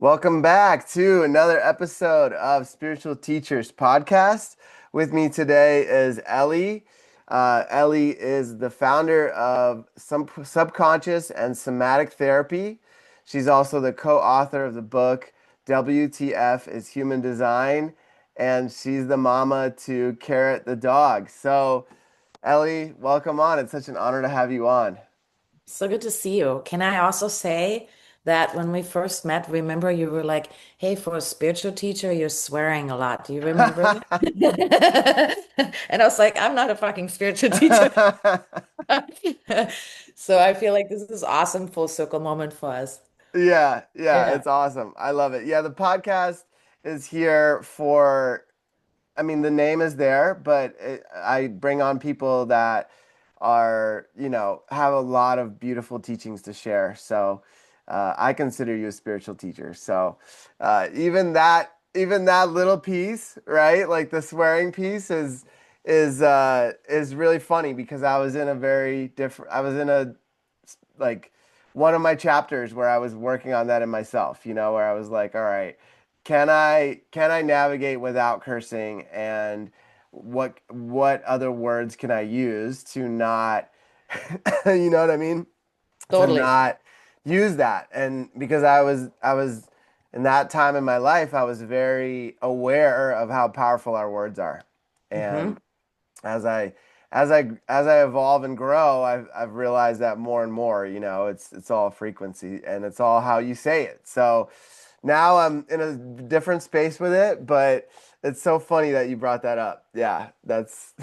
Welcome back to another episode of Spiritual Teachers Podcast. With me today is Elli. Elli is the founder of some subconscious and somatic therapy. She's also the co-author of the book WTF is Human Design, and she's the mama to Carrot the dog. So, Elli, welcome on. It's such an honor to have you on. So good to see you. Can I also say that when we first met, remember you were like, hey, for a spiritual teacher, you're swearing a lot. Do you remember that? And I was like, I'm not a fucking spiritual teacher. So I feel like this is awesome full circle moment for us. Yeah, Yeah. it's awesome. I love it. Yeah, the podcast is here for, I mean, the name is there, but I bring on people that are, have a lot of beautiful teachings to share. So, I consider you a spiritual teacher. So, even that little piece, right? Like the swearing piece is really funny because I was in a like one of my chapters where I was working on that in myself, where I was like, all right, can I navigate without cursing, and what other words can I use to not you know what I mean? To Totally. not use that. And because I was in that time in my life, I was very aware of how powerful our words are. Hmm. And as I evolve and grow, I've realized that more and more, it's all frequency and it's all how you say it. So now I'm in a different space with it, but it's so funny that you brought that up. Yeah, that's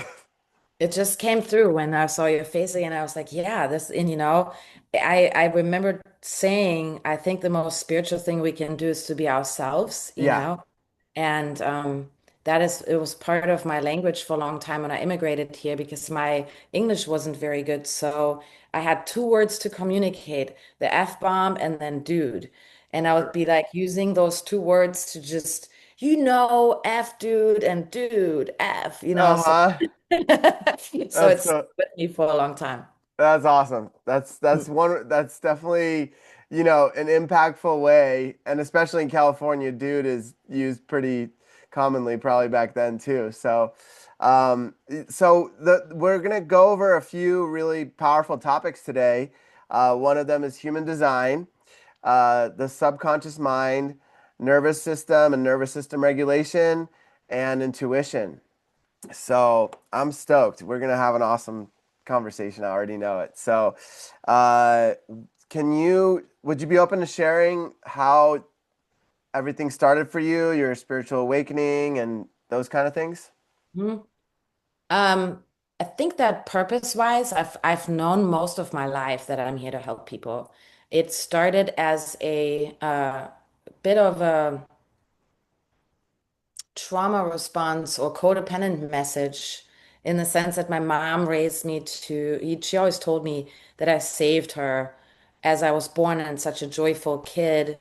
It just came through when I saw your face again. I was like, yeah, this, and I remember saying, I think the most spiritual thing we can do is to be ourselves, yeah. and that is, it was part of my language for a long time when I immigrated here because my English wasn't very good. So I had two words to communicate, the F-bomb and then dude. And I would be like using those two words to just, F dude and dude, so Uh-huh. so That's it's so with me for a long time. That's awesome. That's Mm. one that's definitely, an impactful way, and especially in California, dude is used pretty commonly probably back then too. So we're gonna go over a few really powerful topics today. One of them is human design, the subconscious mind, nervous system and nervous system regulation, and intuition. So I'm stoked. We're gonna have an awesome conversation. I already know it. So, uh, would you be open to sharing how everything started for you, your spiritual awakening, and those kind of things? Mhm. Um, I think that purpose-wise, I've known most of my life that I'm here to help people. It started as a bit of a trauma response or codependent message in the sense that my mom raised me she always told me that I saved her as I was born and such a joyful kid.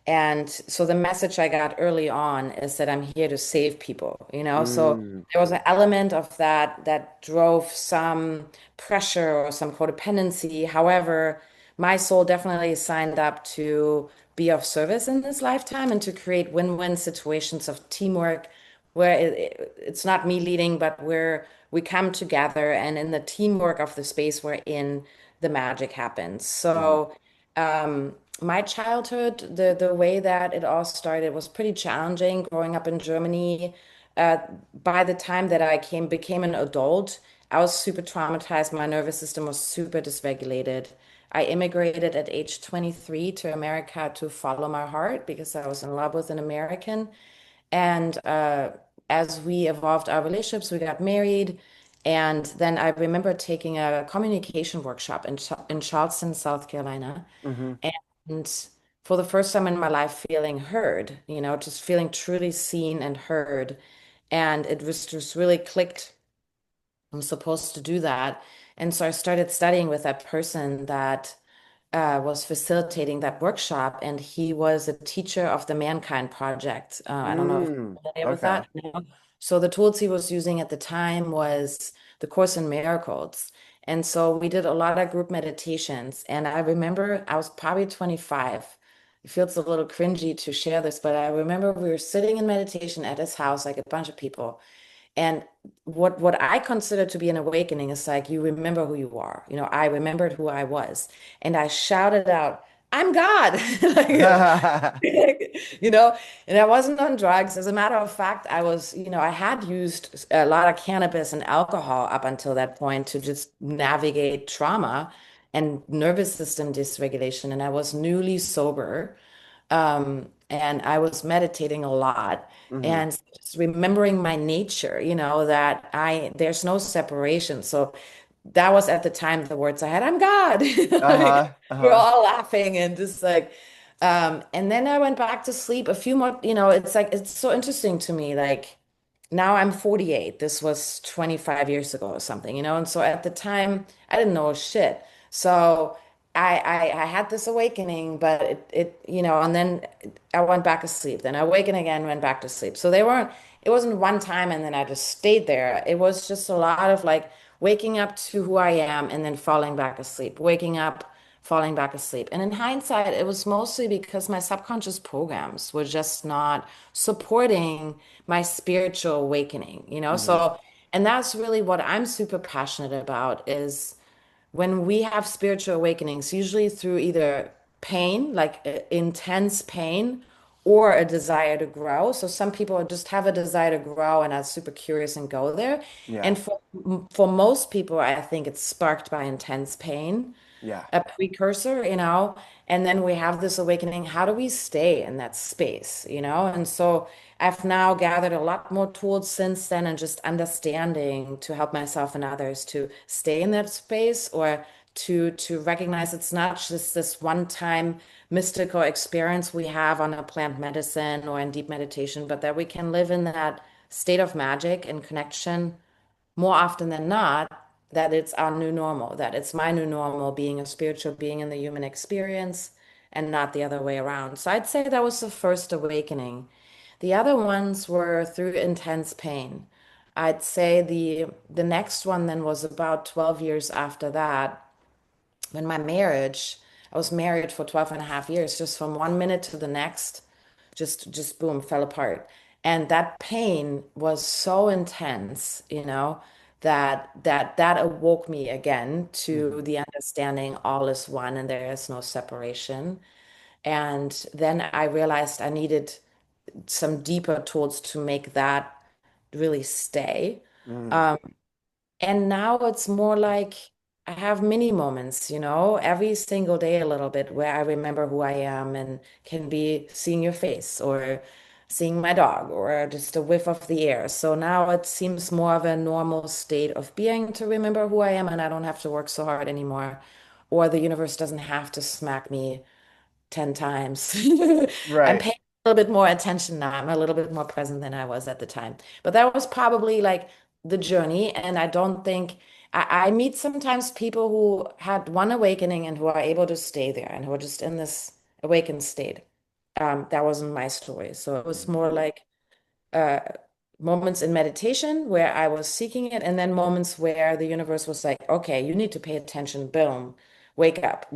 And so the message I got early on is that I'm here to save people. So Mm, there was an element of that that drove some pressure or some codependency. However, my soul definitely signed up to be of service in this lifetime and to create win-win situations of teamwork where it's not me leading, but where we come together and in the teamwork of the space we're in, the magic happens. mhm, So, my childhood, the way that it all started was pretty challenging growing up in Germany. Uh, by the time that I became an adult, I was super traumatized. My nervous system was super dysregulated. I immigrated at age 23 to America to follow my heart because I was in love with an American. And as we evolved our relationships, we got married. And then I remember taking a communication workshop in Charleston, South Carolina. mhm, And for the first time in my life, feeling heard, just feeling truly seen and heard. And it was just really clicked. I'm supposed to do that. And so I started studying with that person that was facilitating that workshop, and he was a teacher of the Mankind Project. I don't know if mm, you're familiar with okay. that. No. So the tools he was using at the time was the Course in Miracles. And so we did a lot of group meditations. And I remember I was probably 25. It feels a little cringy to share this, but I remember we were sitting in meditation at his house, like a bunch of people. And what I consider to be an awakening is like you remember who you are. You know, I remembered who I was, and I shouted out, "I'm God!" Like, you know, and I wasn't on drugs. As a matter of fact, I was, I had used a lot of cannabis and alcohol up until that point to just navigate trauma and nervous system dysregulation, and I was newly sober. And I was meditating a lot Hmm. and just remembering my nature, that there's no separation. So that was at the time the words I had, I'm God. Like, Uh-huh. we're Uh-huh. all laughing and just like, and then I went back to sleep a few more, it's like, it's so interesting to me. Like now I'm 48. This was 25 years ago or something, and so at the time I didn't know shit. So I had this awakening, but and then I went back to sleep. Then I awakened again, went back to sleep. So it wasn't one time and then I just stayed there. It was just a lot of like waking up to who I am and then falling back asleep, waking up, falling back asleep. And in hindsight, it was mostly because my subconscious programs were just not supporting my spiritual awakening, Hmm. So, and that's really what I'm super passionate about is when we have spiritual awakenings, usually through either pain, like intense pain, or a desire to grow. So some people just have a desire to grow and are super curious and go there. Yeah. And for most people, I think it's sparked by intense pain, Yeah. a precursor, and then we have this awakening. How do we stay in that space? And so I've now gathered a lot more tools since then and just understanding to help myself and others to stay in that space or to recognize it's not just this one-time mystical experience we have on a plant medicine or in deep meditation, but that we can live in that state of magic and connection more often than not, that it's our new normal, that it's my new normal being a spiritual being in the human experience and not the other way around. So I'd say that was the first awakening. The other ones were through intense pain. I'd say the next one then was about 12 years after that when my marriage, I was married for 12 and a half years, just from one minute to the next, just boom, fell apart. And that pain was so intense, that awoke me again Hmm. to the understanding all is one and there is no separation. And then I realized I needed some deeper tools to make that really stay. Hmm. And now it's more like I have mini moments, every single day a little bit where I remember who I am and can be seeing your face or seeing my dog or just a whiff of the air. So now it seems more of a normal state of being to remember who I am and I don't have to work so hard anymore. Or the universe doesn't have to smack me 10 times. I'm Right. paying a little bit more attention now. I'm a little bit more present than I was at the time. But that was probably like the journey. And I don't think I meet sometimes people who had one awakening and who are able to stay there and who are just in this awakened state. That wasn't my story. So it was Mhm. more like uh, moments in meditation where I was seeking it, and then moments where the universe was like, okay, you need to pay attention. Boom, wake up,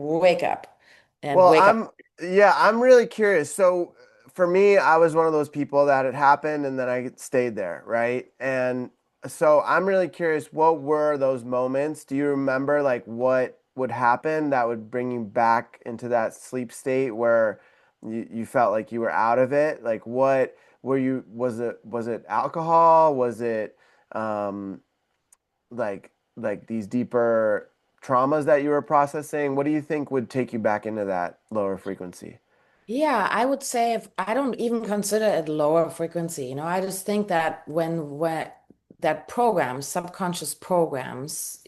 and Well, wake up. yeah, I'm really curious. So for me, I was one of those people that it happened and then I stayed there, right? And so I'm really curious, what were those moments? Do you remember like what would happen that would bring you back into that sleep state where you felt like you were out of it? Like what were you, was it alcohol? Was it um like these deeper traumas that you were processing? What do you think would take you back into that lower frequency? Yeah, I would say if I don't even consider it lower frequency, I just think that when that programs, subconscious programs,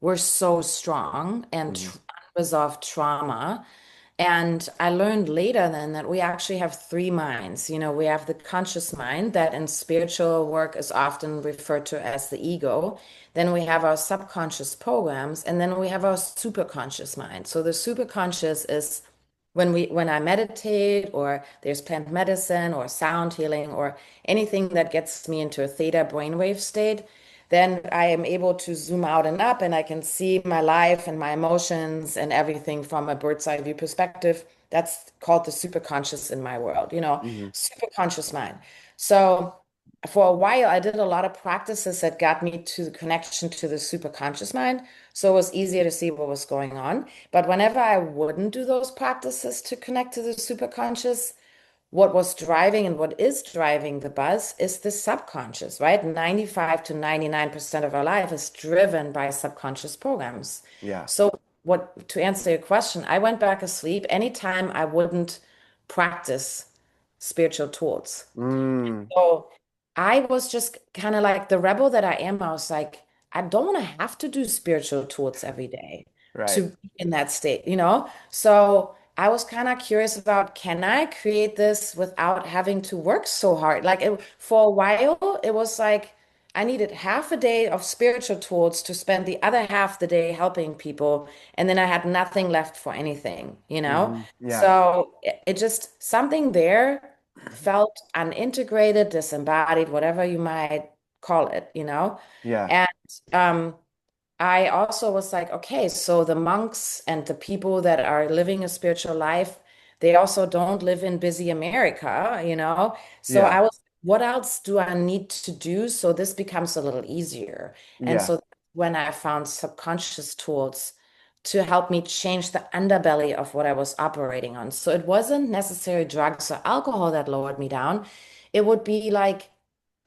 were so strong and Hmm. tr unresolved trauma. And I learned later then that we actually have three minds. We have the conscious mind that in spiritual work is often referred to as the ego. Then we have our subconscious programs, and then we have our superconscious mind. So the superconscious is when I meditate or there's plant medicine or sound healing or anything that gets me into a theta brainwave state, then I am able to zoom out and up and I can see my life and my emotions and everything from a bird's eye view perspective. That's called the superconscious in my world, Hmm. superconscious mind. So for a while, I did a lot of practices that got me to the connection to the superconscious mind. So it was easier to see what was going on. But whenever I wouldn't do those practices to connect to the superconscious, what was driving and what is driving the buzz is the subconscious, right? 95 to 99% of our life is driven by subconscious programs. Yeah. So, what to answer your question, I went back asleep anytime I wouldn't practice spiritual tools. Mm, So I was just kind of like the rebel that I am. I was like, I don't want to have to do spiritual tools every day right. to be in that state. So I was kind of curious about, can I create this without having to work so hard? For a while, it was like I needed half a day of spiritual tools to spend the other half the day helping people, and then I had nothing left for anything. Hmm. Yeah. So it just something there felt unintegrated, disembodied, whatever you might call it. Yeah. And um, I also was like, okay, so the monks and the people that are living a spiritual life, they also don't live in busy America. So Yeah. I was, what else do I need to do so this becomes a little easier? And Yeah. so when I found subconscious tools to help me change the underbelly of what I was operating on. So it wasn't necessarily drugs or alcohol that lowered me down. It would be like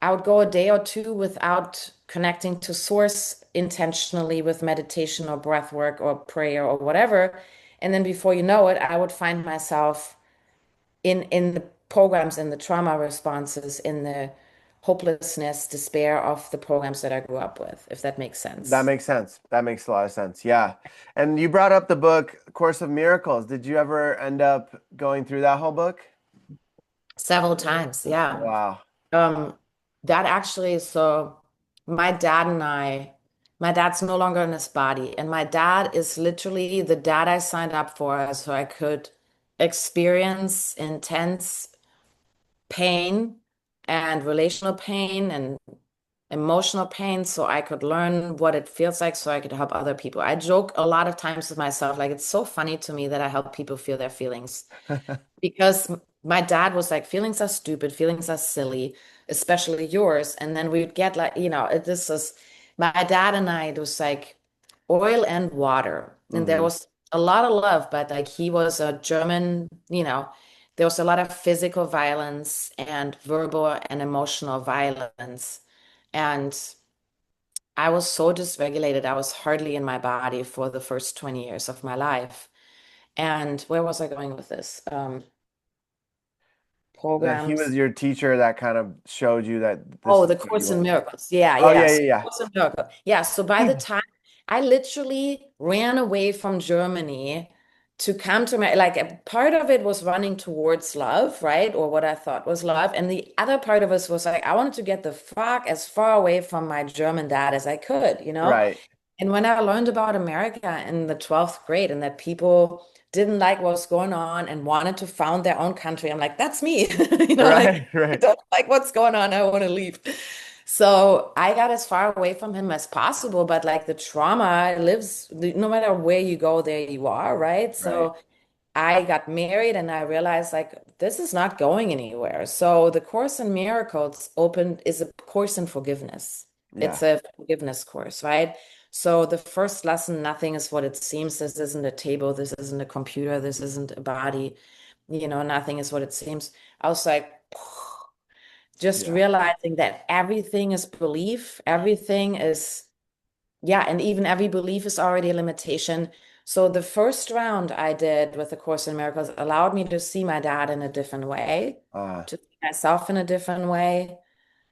I would go a day or two without connecting to source intentionally with meditation or breath work or prayer or whatever. And then before you know it, I would find myself in the programs, in the trauma responses, in the hopelessness, despair of the programs that I grew up with, if that makes That sense. makes sense. That makes a lot of sense. Yeah. And you brought up the book Course of Miracles. Did you ever end up going through that whole book? Several times, yeah. Wow. Um, that actually, so my dad and my dad's no longer in his body, and my dad is literally the dad I signed up for so I could experience intense pain and relational pain and emotional pain so I could learn what it feels like so I could help other people. I joke a lot of times with myself, like it's so funny to me that I help people feel their feelings because my dad was like, feelings are stupid, feelings are silly, especially yours. And then we'd get like, this was my dad and I, it was like oil and water. And there Hmm. was a lot of love, but like he was a German, there was a lot of physical violence and verbal and emotional violence. And I was so dysregulated. I was hardly in my body for the first 20 years of my life. And where was I going with this? That he was Programs. your teacher that kind of showed you that this Oh, is the what you Course in want. Miracles. Yeah, Oh yeah, yeah. yeah, So yeah, Course in Miracles. Yeah. So by the yeah. time I literally ran away from Germany to come to my, like a part of it was running towards love, right? Or what I thought was love. And the other part of us was like, I wanted to get the fuck as far away from my German dad as I could. Right. And when I learned about America in the 12th grade and that people didn't like what was going on and wanted to found their own country, I'm like, that's me. Like, Right. I Right. don't like what's going on. I want to leave. So I got as far away from him as possible, but like the trauma lives, no matter where you go, there you are, right? Right. So I got married and I realized like this is not going anywhere. So the Course in Miracles opened is a course in forgiveness. Yeah. It's a forgiveness course, right? So the first lesson, nothing is what it seems. This isn't a table, this isn't a computer, this isn't a body, nothing is what it seems. I was like, just Yeah. realizing that everything is belief, everything is yeah, and even every belief is already a limitation. So the first round I did with the Course in Miracles allowed me to see my dad in a different way, Uh, to see myself in a different way.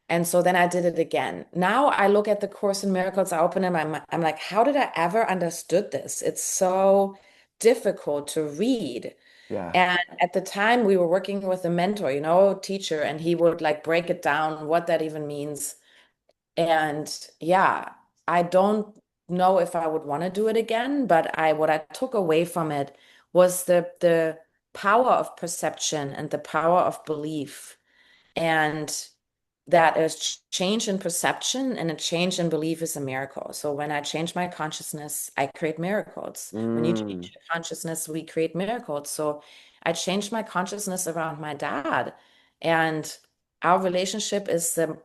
And so then I did it again. Now I look at the Course in Miracles, I open it, I'm like, how did I ever understood this? It's so difficult to read. yeah. And at the time we were working with a mentor, teacher, and he would like break it down, what that even means. And yeah, I don't know if I would want to do it again, but what I took away from it was the power of perception and the power of belief. And that a change in perception and a change in belief is a miracle. So when I change my consciousness, I create miracles. When you Mm, change your consciousness, we create miracles. So I changed my consciousness around my dad, and our relationship is the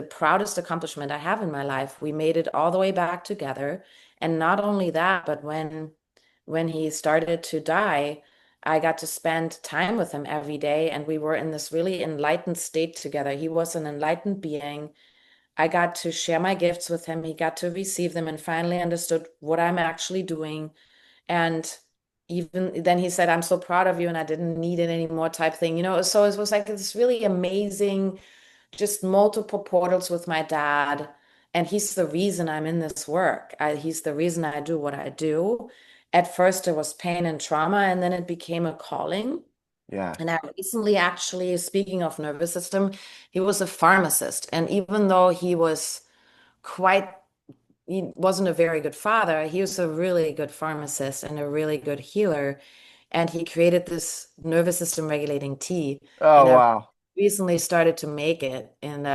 proudest accomplishment I have in my life. We made it all the way back together. And not only that, but when he started to die, I got to spend time with him every day, and we were in this really enlightened state together. He was an enlightened being. I got to share my gifts with him. He got to receive them and finally understood what I'm actually doing. And even then, he said, I'm so proud of you, and I didn't need it anymore, type thing. So it was like this really amazing, just multiple portals with my dad. And he's the reason I'm in this work. He's the reason I do what I do. At first, it was pain and trauma, and then it became a calling. yeah. And I recently, actually, speaking of nervous system, he was a pharmacist. And even though quite, he wasn't a very good father, he was a really good pharmacist and a really good healer. And he created this nervous system regulating tea. Oh, And I wow. recently started to make it and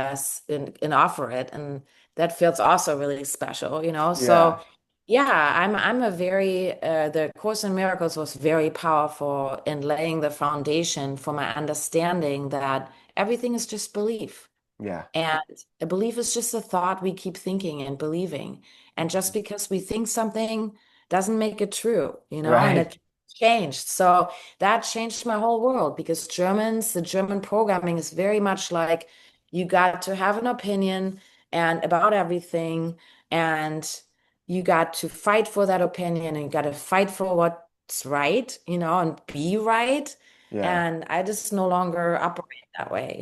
offer it, and that feels also really special. Yeah. So yeah, I'm a very the Course in Miracles was very powerful in laying the foundation for my understanding that everything is just belief. Yeah. And a belief is just a thought we keep thinking and believing. And just because we think something doesn't make it true, and Right. it changed. So that changed my whole world because the German programming is very much like you got to have an opinion and about everything, and you got to fight for that opinion, and you got to fight for what's right, and be right. Yeah. And I just no longer operate that way.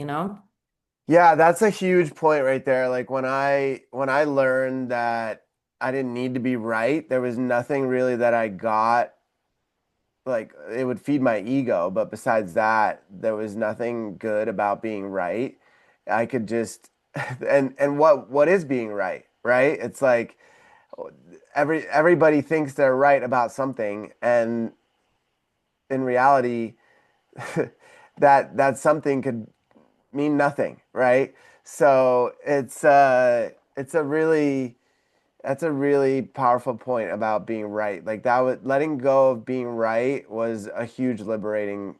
Yeah, that's a huge point right there. Like when I learned that I didn't need to be right, there was nothing really that I got, like it would feed my ego, but besides that, there was nothing good about being right. I could just and what is being right, right? It's like everybody thinks they're right about something, and in reality, that something could mean nothing, right? So it's a really that's a really powerful point about being right. Like that was letting go of being right was a huge liberating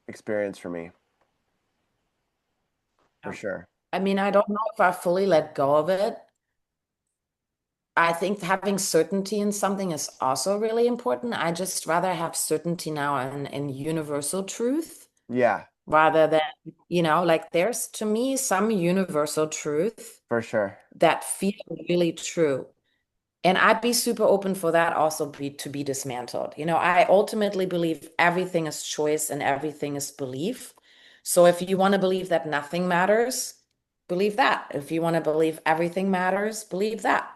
experience for me, for Yeah. sure. I mean, I don't know if I fully let go of it. I think having certainty in something is also really important. I just rather have certainty now in universal truth Yeah, rather than, like there's to me some universal truth for sure. that feel really true. And I'd be super open for that also to be dismantled. I ultimately believe everything is choice and everything is belief. So if you want to believe that nothing matters, believe that. If you want to believe everything matters, believe that.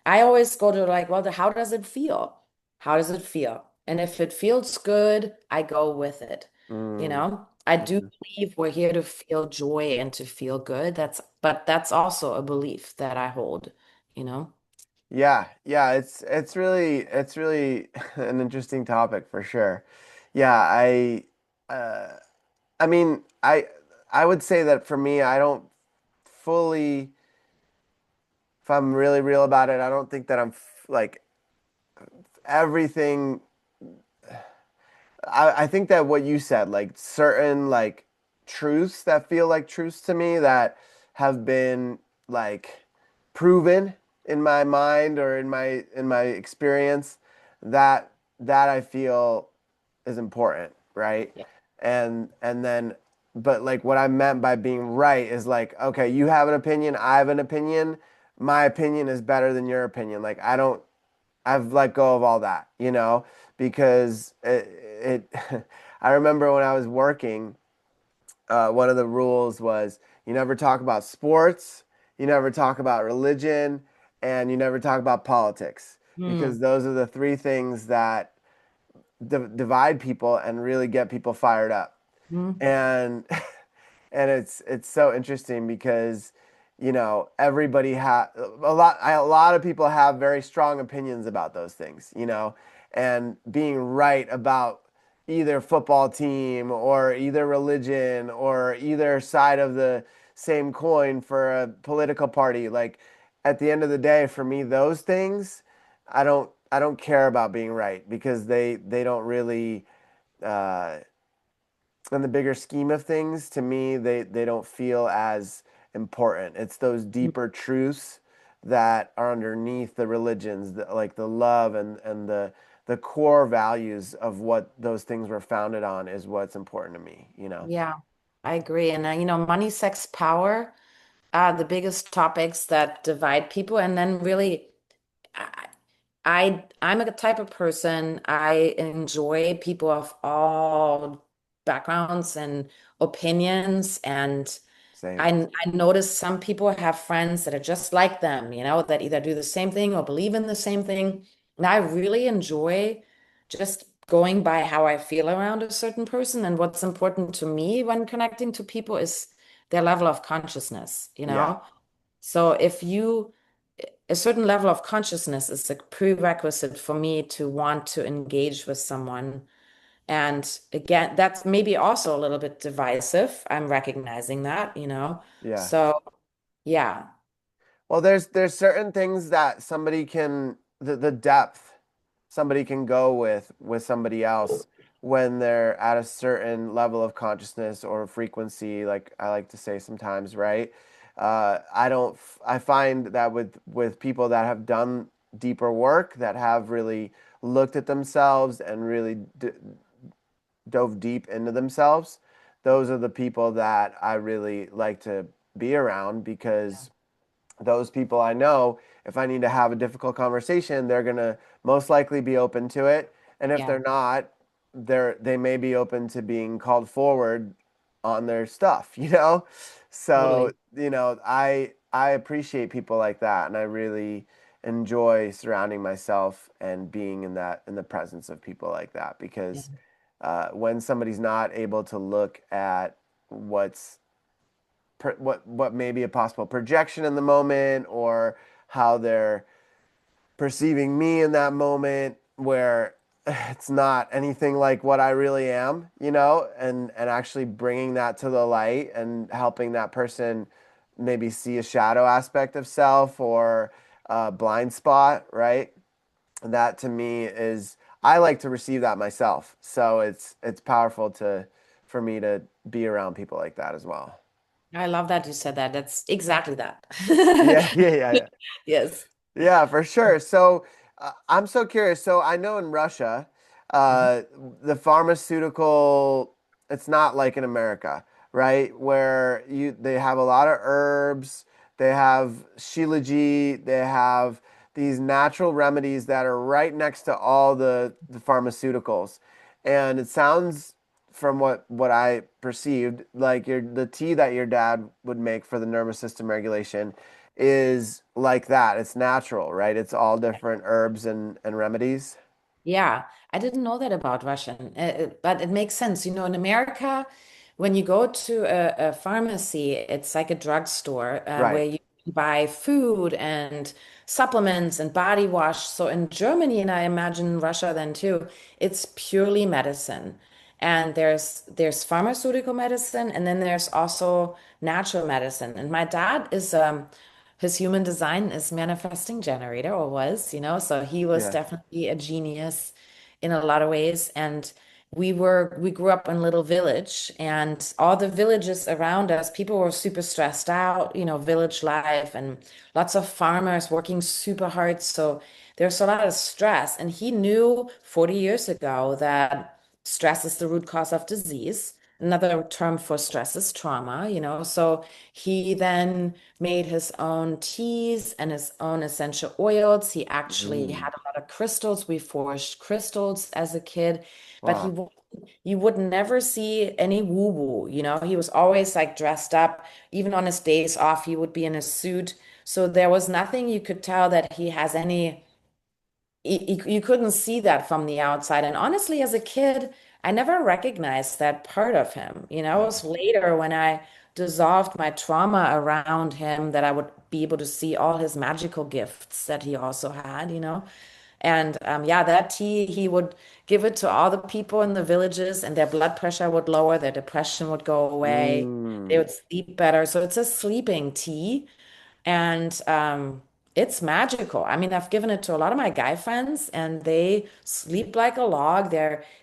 I always go to like, well, how does it feel? How does it feel? And if it feels good, I go with it. Mm, I do mhm. believe we're here to feel joy and to feel good. But that's also a belief that I hold. Yeah, yeah, it's really an interesting topic for sure. Yeah, uh I mean, I would say that for me, I don't fully, if I'm really real about it, I don't think that like everything. I think that what you said, like certain like truths that feel like truths to me that have been like proven in my mind or in my experience, that I feel is important, right? Yeah. And then but like what I meant by being right is like, okay, you have an opinion, I have an opinion, my opinion is better than your opinion. Like I've let go of all that, because I remember when I was working, one of the rules was you never talk about sports, you never talk about religion, and you never talk about politics because Hmm. those are the three things that divide people and really get people fired up. Hmm. And and it's so interesting because everybody a lot of people have very strong opinions about those things, and being right about either football team or either religion or either side of the same coin for a political party. Like at the end of the day, for me, those things, I don't care about being right because they don't really uh, in the bigger scheme of things, to me, they don't feel as important. It's those deeper truths that are underneath the religions, like the love and the core values of what those things were founded on is what's important to me, you know? Yeah, I agree. And money, sex, power are the biggest topics that divide people. And then really, I, I'm a type of person, I enjoy people of all backgrounds and opinions. And Same. I notice some people have friends that are just like them, that either do the same thing or believe in the same thing. And I really enjoy just going by how I feel around a certain person. And what's important to me when connecting to people is their level of consciousness, you Yeah. know? So a certain level of consciousness is a prerequisite for me to want to engage with someone. And again, that's maybe also a little bit divisive. I'm recognizing that. Yeah. So, yeah, Well, there's certain things that somebody can the depth somebody can go with somebody else when they're at a certain level of consciousness or frequency, like I like to say sometimes, right? I don't I find that with people that have done deeper work, that have really looked at themselves and really dove deep into themselves, those are the people that I really like to be around because those people I know, if I need to have a difficult conversation, they're gonna most likely be open to it. And if yeah, they're not, they may be open to being called forward on their stuff, you know? So, totally. I appreciate people like that and I really enjoy surrounding myself and being in the presence of people like that Yeah. because when somebody's not able to look at what's what may be a possible projection in the moment or how they're perceiving me in that moment where it's not anything like what I really am, and actually bringing that to the light and helping that person maybe see a shadow aspect of self or a blind spot, right? That to me is I like to receive that myself. So it's powerful to for me to be around people like that as well. I love that you said that. That's exactly that. Yeah, yeah. Yes. Yeah, for sure. So I'm so curious. So I know in Russia, Mhm. uh, the pharmaceutical, it's not like in America, right? Where they have a lot of herbs, they have shilajit, they have these natural remedies that are right next to all the pharmaceuticals. And it sounds from what I perceived, like the tea that your dad would make for the nervous system regulation is like that. It's natural, right? It's all different herbs and remedies. Yeah, I didn't know that about Russian, but it makes sense. In America, when you go to a pharmacy, it's like a drugstore Right. where you buy food and supplements and body wash. So in Germany, and I imagine Russia then too, it's purely medicine. And there's pharmaceutical medicine, and then there's also natural medicine. And my dad is his human design is manifesting generator or was, so he was Yeah. definitely a genius in a lot of ways. And we grew up in a little village, and all the villages around us, people were super stressed out, village life and lots of farmers working super hard. So there's a lot of stress. And he knew 40 years ago that stress is the root cause of disease. Another term for stress is trauma. So he then made his own teas and his own essential oils. He actually Mm. had a lot of crystals. We forged crystals as a kid, but Wow. you would never see any woo-woo. He was always like dressed up. Even on his days off, he would be in a suit. So there was nothing you could tell that he has any you couldn't see that from the outside. And honestly, as a kid, I never recognized that part of him. It Yeah. was later when I dissolved my trauma around him that I would be able to see all his magical gifts that he also had. And yeah, that tea, he would give it to all the people in the villages, and their blood pressure would lower, their depression would go away, they Mm. would sleep better. So it's a sleeping tea. And it's magical. I mean, I've given it to a lot of my guy friends and they sleep like a log.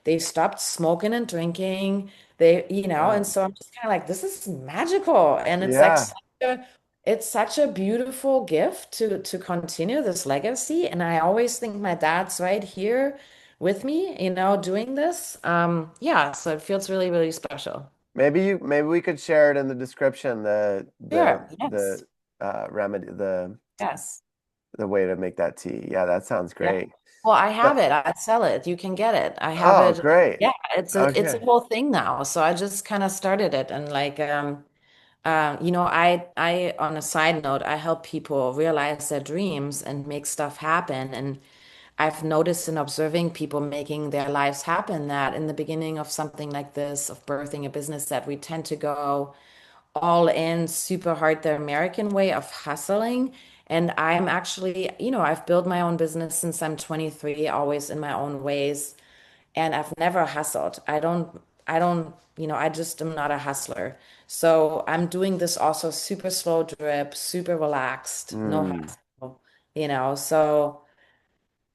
They've stopped smoking and drinking. And Wow. so I'm just kind of like, this is magical. And it's like Yeah. it's such a beautiful gift to continue this legacy. And I always think my dad's right here with me, doing this. Yeah, so it feels really, really special. Maybe we could share it in the description, Sure. Yes. the remedy, Yes. the way to make that tea. Yeah, that sounds Yeah. great. Well, I So, have it. I sell it. You can get it. I have oh, it. great. Yeah, it's a Okay. whole thing now. So I just kind of started it and like I on a side note, I help people realize their dreams and make stuff happen. And I've noticed in observing people making their lives happen that in the beginning of something like this, of birthing a business, that we tend to go all in super hard, the American way of hustling. And I'm actually, I've built my own business since I'm 23, always in my own ways. And I've never hustled. I just am not a hustler. So I'm doing this also super slow drip, super relaxed, no Mm, hustle, So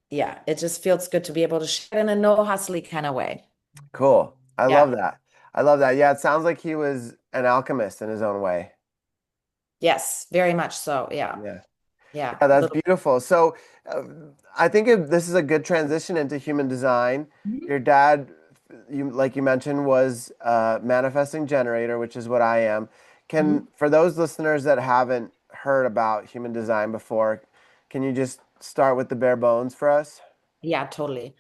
yeah, it just feels good to be able to share in a no hustly kind of way. cool. I love Yeah. that. I love that. Yeah, it sounds like he was an alchemist in his own way. Yes, very much so. Yeah. Yeah. Yeah. Yeah, that's Little. beautiful. So, uh, I think this is a good transition into human design. Mhm. Your dad, like you mentioned, was a manifesting generator, which is what I am. Mhm. For those listeners that haven't heard about human design before, can you just start with the bare bones for us? Yeah, totally.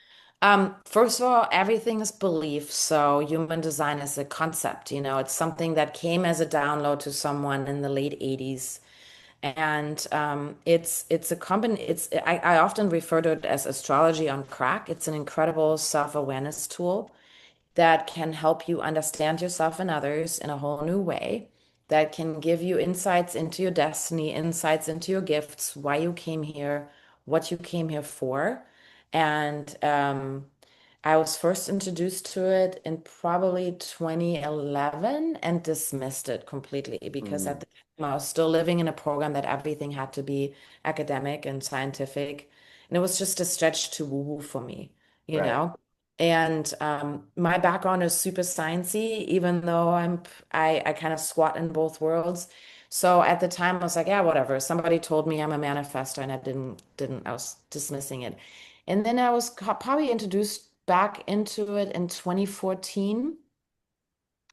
First of all, everything is belief. So human design is a concept, it's something that came as a download to someone in the late 80s. And it's a combin it's I often refer to it as astrology on crack. It's an incredible self-awareness tool that can help you understand yourself and others in a whole new way, that can give you insights into your destiny, insights into your gifts, why you came here, what you came here for. And I was first introduced to it in probably 2011 and dismissed it completely because at Mm, the time I was still living in a program that everything had to be academic and scientific. And it was just a stretch too woo-woo for me, you right. know? And my background is super sciencey, even though I kind of squat in both worlds. So at the time I was like, yeah, whatever. Somebody told me I'm a manifestor and I was dismissing it. And then I was probably introduced back into it in 2014,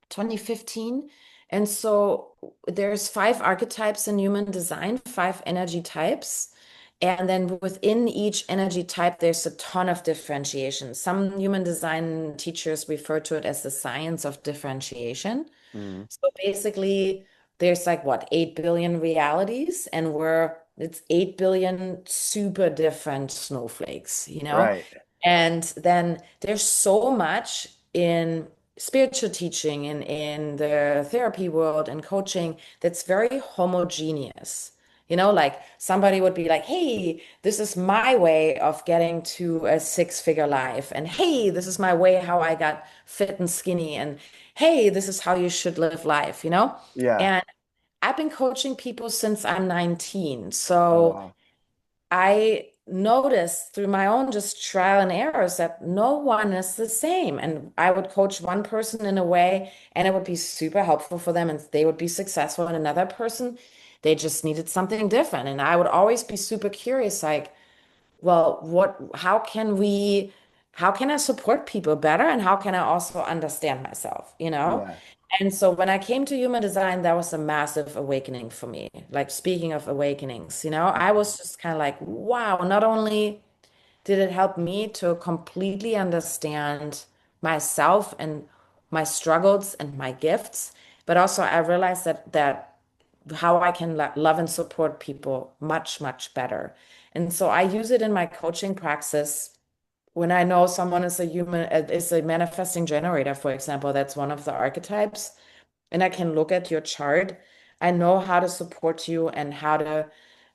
2015. And so there's five archetypes in human design, five energy types. And then within each energy type, there's a ton of differentiation. Some human design teachers refer to it as the science of differentiation. Mm, So basically, there's like what, 8 billion realities, and it's 8 billion super different snowflakes. right. And then there's so much in spiritual teaching and in the therapy world and coaching that's very homogeneous. Like somebody would be like, hey, this is my way of getting to a six-figure life. And hey, this is my way how I got fit and skinny. And hey, this is how you should live life. Yeah. And I've been coaching people since I'm 19. Oh, So wow. I noticed through my own just trial and errors that no one is the same. And I would coach one person in a way, and it would be super helpful for them, and they would be successful. And another person, they just needed something different. And I would always be super curious, like, well, how can I support people better? And how can I also understand myself? Yeah. And so when I came to human design, that was a massive awakening for me. Like speaking of awakenings, I was just kind of like, wow, not only did it help me to completely understand myself and my struggles and my gifts, but also I realized that how I can love and support people much, much better. And so I use it in my coaching praxis when I know someone is a manifesting generator, for example. That's one of the archetypes. And I can look at your chart. I know how to support you and how to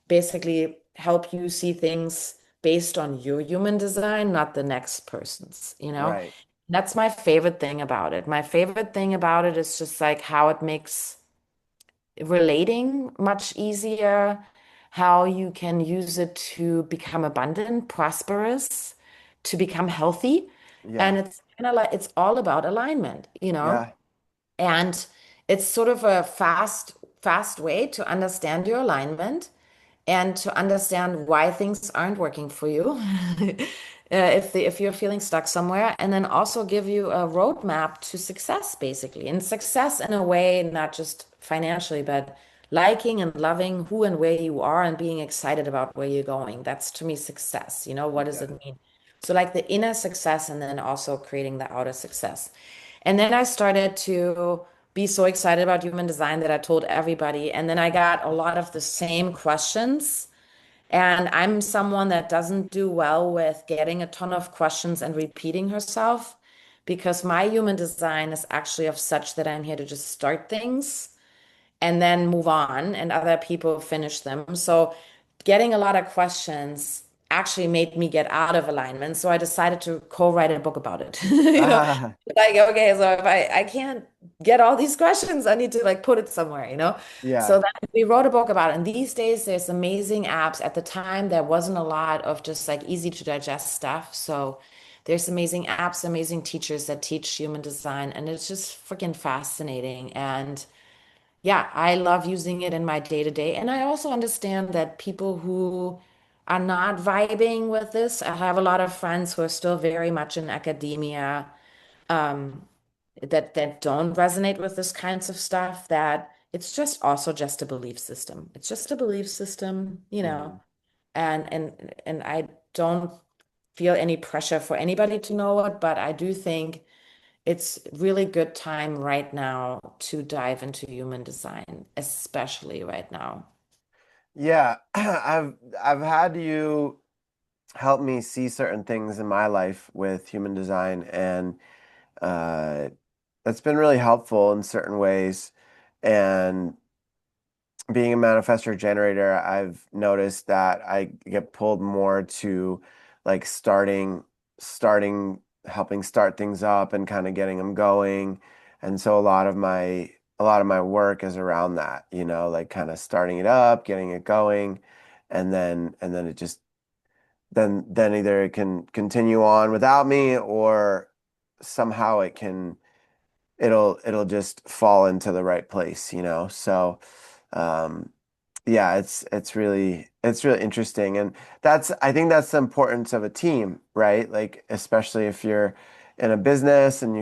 basically help you see things based on your human design, not the next person's, you know? Right. That's my favorite thing about it. My favorite thing about it is just like how it makes relating much easier, how you can use it to become abundant, prosperous, to become healthy. And Yeah. it's kind of like it's all about alignment, you know? Yeah. And it's sort of a fast way to understand your alignment and to understand why things aren't working for you. If you're feeling stuck somewhere, and then also give you a roadmap to success, basically. And success in a way, not just financially, but liking and loving who and where you are and being excited about where you're going. That's to me success. You know, what does Yeah. it mean? So like the inner success and then also creating the outer success. And then I started to be so excited about human design that I told everybody. And then I got a lot of the same questions. And I'm someone that doesn't do well with getting a ton of questions and repeating herself because my human design is actually of such that I'm here to just start things and then move on, and other people finish them. So getting a lot of questions actually made me get out of alignment. So I decided to co-write a book about it. You know, Ah, like, okay, so if I can't get all these questions, I need to like put it somewhere, you know? So yeah. then we wrote a book about it. And these days there's amazing apps. At the time, there wasn't a lot of just like easy to digest stuff. So there's amazing apps, amazing teachers that teach human design, and it's just freaking fascinating. And yeah, I love using it in my day to day. And I also understand that people who are not vibing with this, I have a lot of friends who are still very much in academia, that don't resonate with this kinds of stuff, that it's just also just a belief system. It's just a belief system, you know, Mhm. and I don't feel any pressure for anybody to know it, but I do think it's really good time right now to dive into human design, especially right now. Yeah. I've had you help me see certain things in my life with human design, and uh, that's been really helpful in certain ways. And being a manifestor generator, I've noticed that I get pulled more to like helping start things up and kind of getting them going. And so a lot of my work is around that, like kind of starting it up, getting it going, and then it just then either it can continue on without me, or somehow it'll just fall into the right place. So um yeah, it's really interesting, and I think that's the importance of a team, right? Like especially if you're in a business and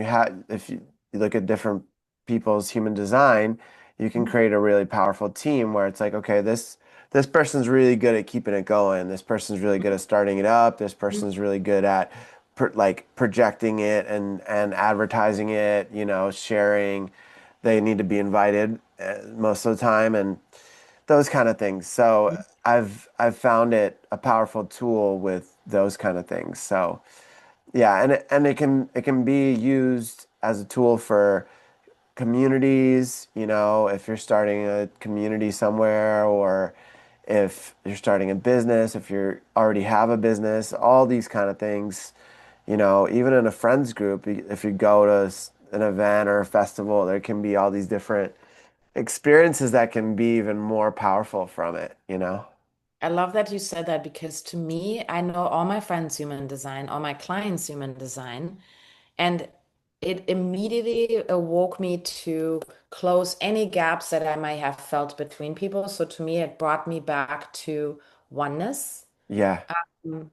if you look at different people's human design, you can create a really powerful team where it's like, okay, this person's really good at keeping it going. This person's really good at starting it up. This person's really good at like projecting it and advertising it, sharing. They need to be invited most of the time, and those kind of things. So I've found it a powerful tool with those kind of things. So yeah, and it can be used as a tool for communities, if you're starting a community somewhere, or if you're starting a business, if you already have a business, all these kind of things, even in a friends group, if you go to an event or a festival, there can be all these different experiences that can be even more powerful from it. I love that you said that because to me, I know all my friends human design, all my clients human design, and it immediately awoke me to close any gaps that I might have felt between people. So to me, it brought me back to oneness. Yeah. Um,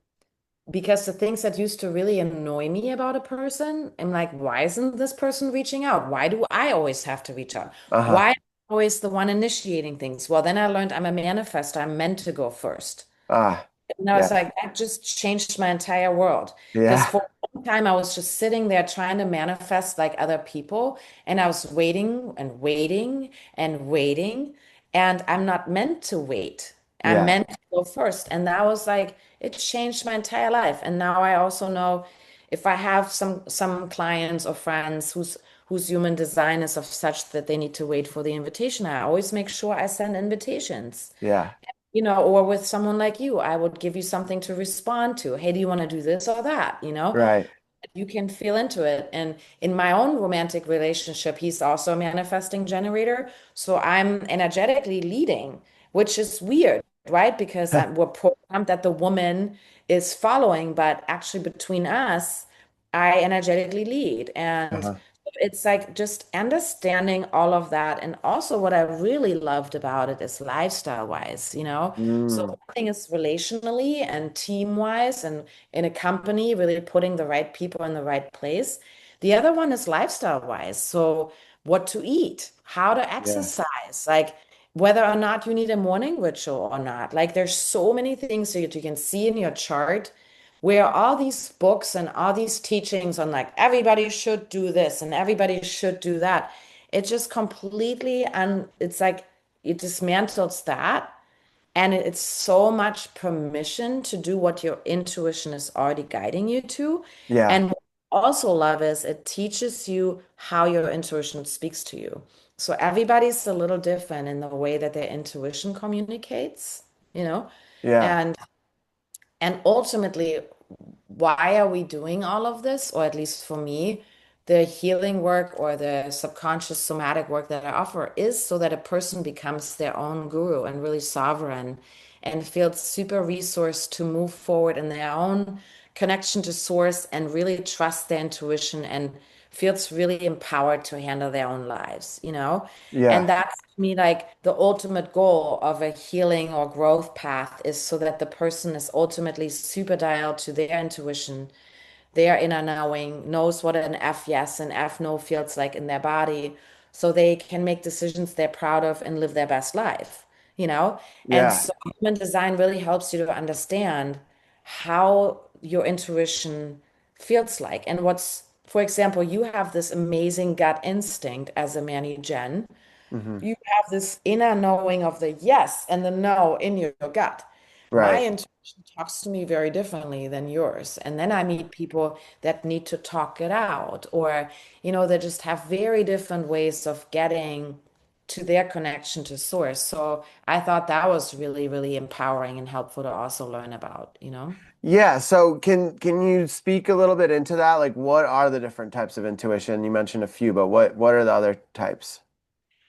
Because the things that used to really annoy me about a person, I'm like, why isn't this person reaching out? Why do I always have to reach out? Uh-huh. Why am I always the one initiating things? Well, then I learned I'm a manifestor. I'm meant to go first. Ah. And I was Yeah. like, that just changed my entire world. Because Yeah. for a long time, I was just sitting there trying to manifest like other people. And I was waiting and waiting and waiting. And I'm not meant to wait. I'm Yeah. meant to go first. And that was like, it changed my entire life. And now I also know if I have some clients or friends whose human design is of such that they need to wait for the invitation, I always make sure I send invitations. Yeah. or with someone like you, I would give you something to respond to. Hey, do you want to do this or that? Right. You can feel into it. And in my own romantic relationship, he's also a manifesting generator. So I'm energetically leading, which is weird, right? Because we're programmed that the woman is following, but actually between us, I energetically lead. And Uh-huh. it's like just understanding all of that. And also, what I really loved about it is lifestyle wise. So Mm, one thing is relationally and team wise, and in a company, really putting the right people in the right place. The other one is lifestyle wise. So, what to eat, how to yeah. exercise, like whether or not you need a morning ritual or not. Like, there's so many things that you can see in your chart where all these books and all these teachings on like everybody should do this and everybody should do that. It just completely, and it's like it dismantles that, and it's so much permission to do what your intuition is already guiding you to. Yeah. And what I also love is it teaches you how your intuition speaks to you. So everybody's a little different in the way that their intuition communicates, you know? Yeah. And ultimately, why are we doing all of this? Or at least for me, the healing work or the subconscious somatic work that I offer is so that a person becomes their own guru and really sovereign and feels super resourced to move forward in their own connection to source and really trust their intuition and feels really empowered to handle their own lives. And Yeah. that's to me like the ultimate goal of a healing or growth path is so that the person is ultimately super dialed to their intuition, their inner knowing, knows what an F yes and F no feels like in their body, so they can make decisions they're proud of and live their best life. And Yeah. so human design really helps you to understand how your intuition feels like. And for example, you have this amazing gut instinct as a Manny Gen. Hmm. You have this inner knowing of the yes and the no in your gut. My Right. intuition talks to me very differently than yours. And then I meet people that need to talk it out, or they just have very different ways of getting to their connection to source. So I thought that was really, really empowering and helpful to also learn about. Yeah. So can you speak a little bit into that? Like what are the different types of intuition? You mentioned a few, but what are the other types?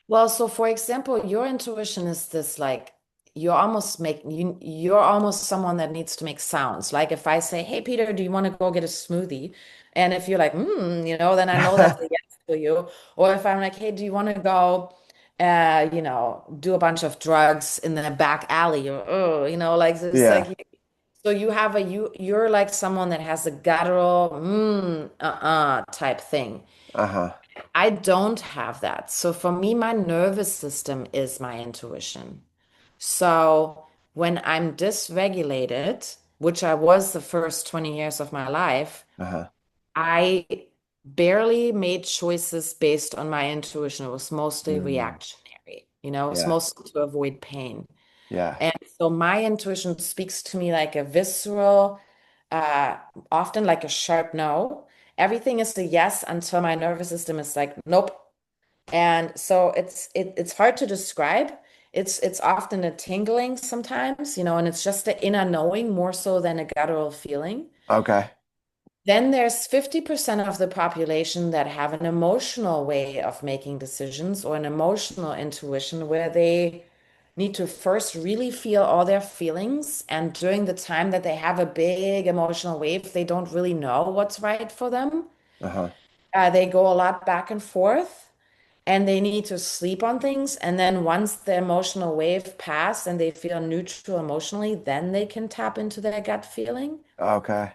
Well, so for example, your intuition is this like you're almost someone that needs to make sounds. Like if I say, "Hey Peter, do you want to go get a smoothie?" And if you're like, then I know that's a yes for you. Or if I'm like, "Hey, do you want to go do a bunch of drugs in the back alley?" Or like this Yeah. like so you're like someone that has a guttural type thing. Uh-huh. I don't have that. So for me, my nervous system is my intuition. So when I'm dysregulated, which I was the first 20 years of my life, Uh-huh. I barely made choices based on my intuition. It was mostly Mm, reactionary, it was yeah. mostly to avoid pain. Yeah. And so my intuition speaks to me like a visceral, uh, often like a sharp no. Everything is a yes until my nervous system is like, nope. And so it's hard to describe. It's often a tingling sometimes, and it's just the inner knowing more so than a guttural feeling. Okay. Then there's 50% of the population that have an emotional way of making decisions or an emotional intuition where they need to first really feel all their feelings. And during the time that they have a big emotional wave, they don't really know what's right for them. Uh-huh. They go a lot back and forth and they need to sleep on things. And then once the emotional wave passed and they feel neutral emotionally, then they can tap into their gut feeling. Okay.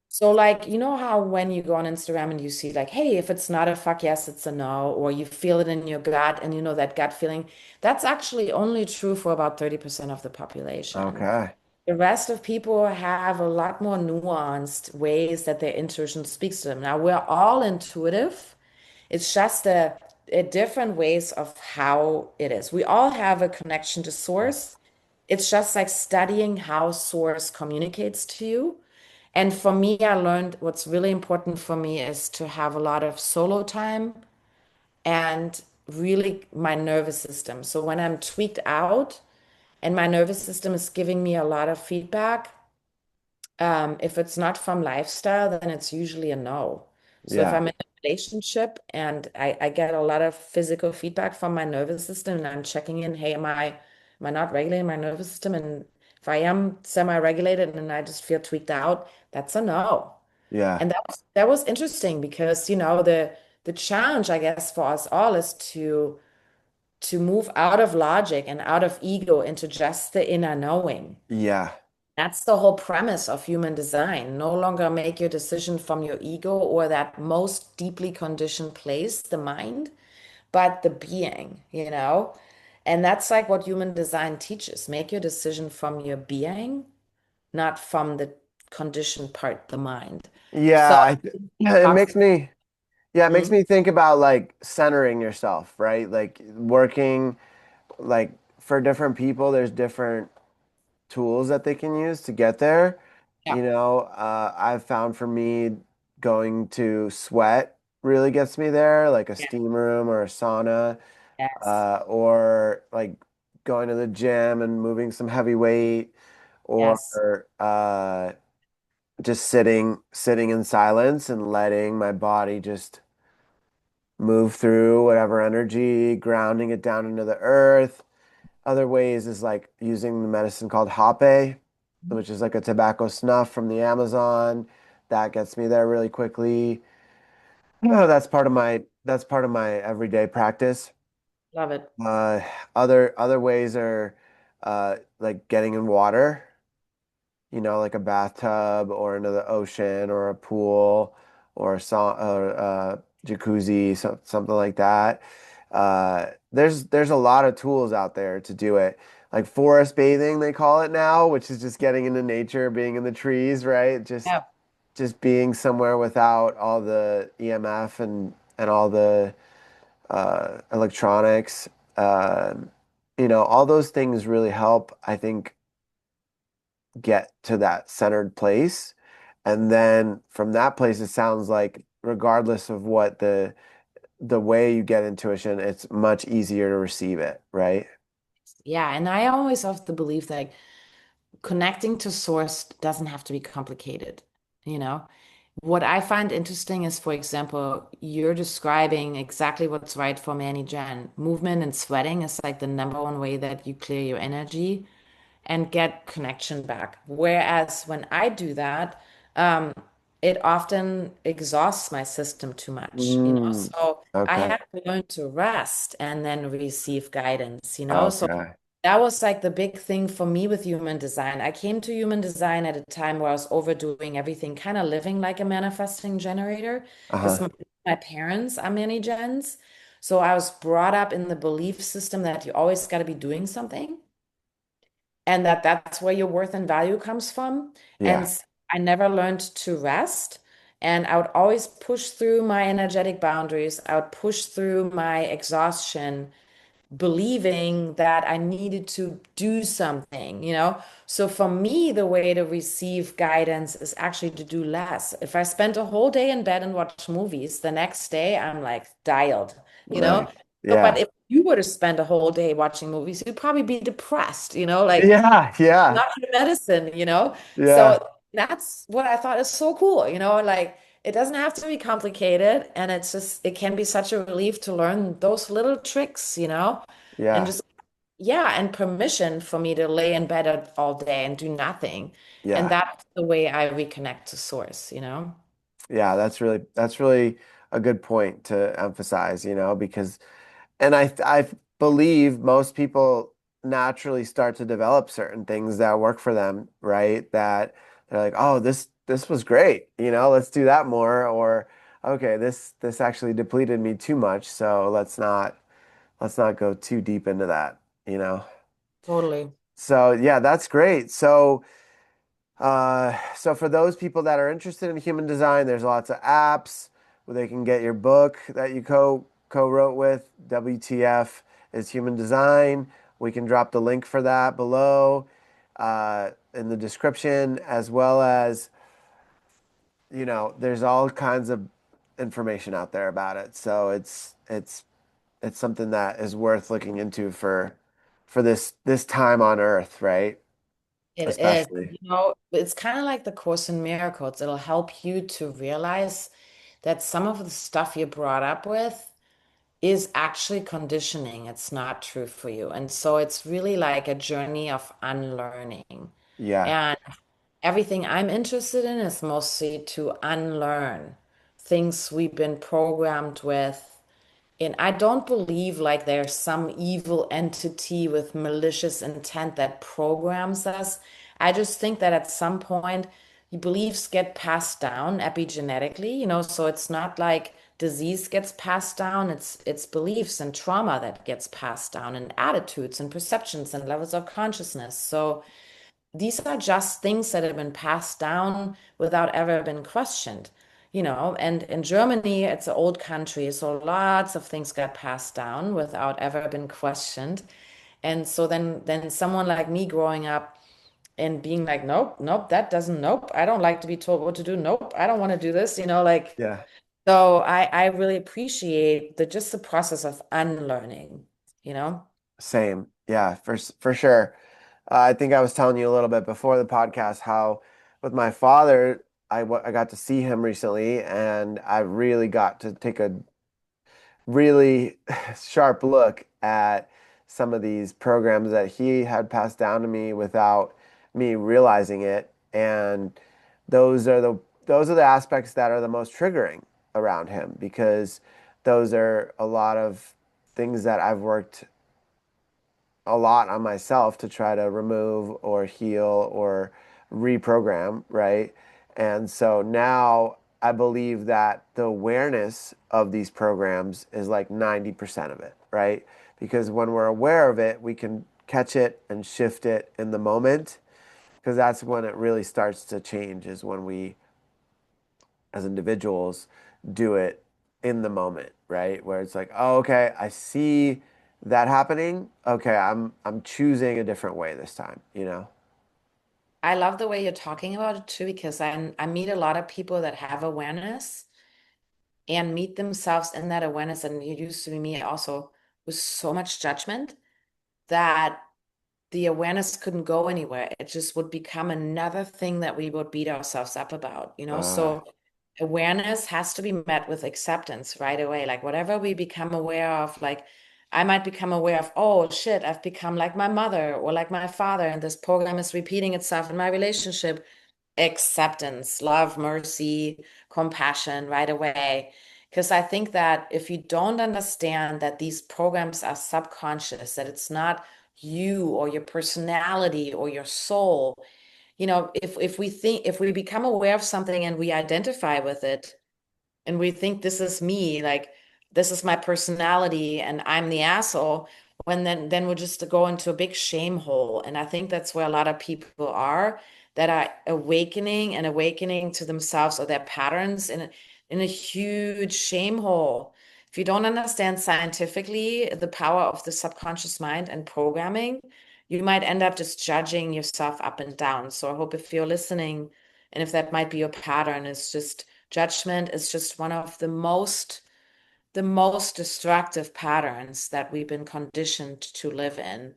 So, like, you know how when you go on Instagram and you see, like, hey, if it's not a fuck yes, it's a no, or you feel it in your gut and you know that gut feeling, that's actually only true for about 30% of the population. Okay. The rest of people have a lot more nuanced ways that their intuition speaks to them. Now, we're all intuitive. It's just a different ways of how it is. We all have a connection to source. It's just like studying how source communicates to you. And for me, I learned what's really important for me is to have a lot of solo time and really my nervous system. So when I'm tweaked out, and my nervous system is giving me a lot of feedback. If it's not from lifestyle, then it's usually a no. So if Yeah. I'm in a relationship and I get a lot of physical feedback from my nervous system and I'm checking in, hey, am I not regulating my nervous system? And if I am semi-regulated and I just feel tweaked out, that's a no. Yeah. And that was interesting because, the challenge, I guess, for us all is to move out of logic and out of ego into just the inner knowing. Yeah. That's the whole premise of human design. No longer make your decision from your ego or that most deeply conditioned place, the mind, but the being. And that's like what human design teaches. Make your decision from your being, not from the conditioned part, the mind. So, Yeah. Yeah, it talks, makes me, yeah, it makes Mhm. me think about like centering yourself, right? Like working like for different people, there's different tools that they can use to get there. Yeah, I've found for me going to sweat really gets me there, like a yeah, steam room or a sauna, yes, or like going to the gym and moving some heavy weight, yes, or just sitting in silence and letting my body just move through whatever energy, grounding it down into the earth. Other ways is like using the medicine called hape, which is like a tobacco snuff from the Amazon. That gets me there really quickly. That's part of my everyday practice. love it. Uh, other ways are like getting in water, like a bathtub or into the ocean or a pool or a jacuzzi, something like that. There's a lot of tools out there to do it. Like forest bathing, they call it now, which is just getting into nature, being in the trees, right? Just Yeah, just being somewhere without all the EMF and all the electronics. All those things really help, I think, get to that centered place. And then from that place, it sounds like regardless of what the way you get intuition, it's much easier to receive it, right? yeah. And I always have the belief that connecting to source doesn't have to be complicated, you know? What I find interesting is, for example, you're describing exactly what's right for Manny Jan. Movement and sweating is like the number one way that you clear your energy and get connection back. Whereas when I do that, um, it often exhausts my system too much. Mm, So I okay. have to learn to rest and then receive guidance. So Okay. that was like the big thing for me with human design. I came to human design at a time where I was overdoing everything, kind of living like a manifesting generator, because Uh-huh. my parents are many gens. So I was brought up in the belief system that you always got to be doing something and that's where your worth and value comes from. And Yeah. I never learned to rest. And I would always push through my energetic boundaries. I would push through my exhaustion believing that I needed to do something. So for me, the way to receive guidance is actually to do less. If I spent a whole day in bed and watch movies, the next day I'm like dialed, you know? Right. So, but Yeah. if you were to spend a whole day watching movies, you'd probably be depressed, like Yeah. Yeah. not your medicine. Yeah. So that's what I thought is so cool, like it doesn't have to be complicated and it can be such a relief to learn those little tricks, and Yeah. just yeah, and permission for me to lay in bed all day and do nothing. And Yeah. that's the way I reconnect to source. Yeah. That's really a good point to emphasize, because and I believe most people naturally start to develop certain things that work for them, right? That they're like, oh, this was great, let's do that more, or okay, this actually depleted me too much, so let's not go too deep into that, you know. Totally. So yeah, that's great. So for those people that are interested in human design, there's lots of apps where they can get your book that you co-wrote with. WTF is Human Design. We can drop the link for that below in the description, as well as, there's all kinds of information out there about it. So it's something that is worth looking into for this time on earth, right? It is. Especially. It's kind of like the Course in Miracles. It'll help you to realize that some of the stuff you brought up with is actually conditioning. It's not true for you. And so it's really like a journey of unlearning. Yeah. And everything I'm interested in is mostly to unlearn things we've been programmed with. And I don't believe like there's some evil entity with malicious intent that programs us. I just think that at some point, beliefs get passed down epigenetically, so it's not like disease gets passed down, it's beliefs and trauma that gets passed down and attitudes and perceptions and levels of consciousness. So these are just things that have been passed down without ever been questioned, and in Germany, it's an old country, so lots of things got passed down without ever been questioned. And so then someone like me growing up and being like, nope, nope, that doesn't, nope, I don't like to be told what to do. Nope, I don't want to do this, like, Yeah. so I really appreciate the process of unlearning, you know? Same. Yeah, for sure. I think I was telling you a little bit before the podcast how with my father, I got to see him recently, and I really got to take a really sharp look at some of these programs that he had passed down to me without me realizing it. And those are the aspects that are the most triggering around him, because those are a lot of things that I've worked a lot on myself to try to remove or heal or reprogram, right? And so now I believe that the awareness of these programs is like 90% of it, right? Because when we're aware of it, we can catch it and shift it in the moment, because that's when it really starts to change, is when we as individuals do it in the moment, right? Where it's like, oh, okay, I see that happening. Okay, I'm choosing a different way this time, you know? I love the way you're talking about it too, because I meet a lot of people that have awareness and meet themselves in that awareness. And it used to be me also with so much judgment that the awareness couldn't go anywhere. It just would become another thing that we would beat ourselves up about. Uh, So awareness has to be met with acceptance right away. Like whatever we become aware of, like I might become aware of, oh shit, I've become like my mother or like my father, and this program is repeating itself in my relationship. Acceptance, love, mercy, compassion right away. Because I think that if you don't understand that these programs are subconscious, that it's not you or your personality or your soul, if we become aware of something and we identify with it, and we think this is me, like this is my personality and I'm the asshole, when then we'll just go into a big shame hole. And I think that's where a lot of people are, that are awakening to themselves or their patterns in a huge shame hole. If you don't understand scientifically the power of the subconscious mind and programming, you might end up just judging yourself up and down. So I hope if you're listening, and if that might be your pattern, is just judgment is just one of the most destructive patterns that we've been conditioned to live in.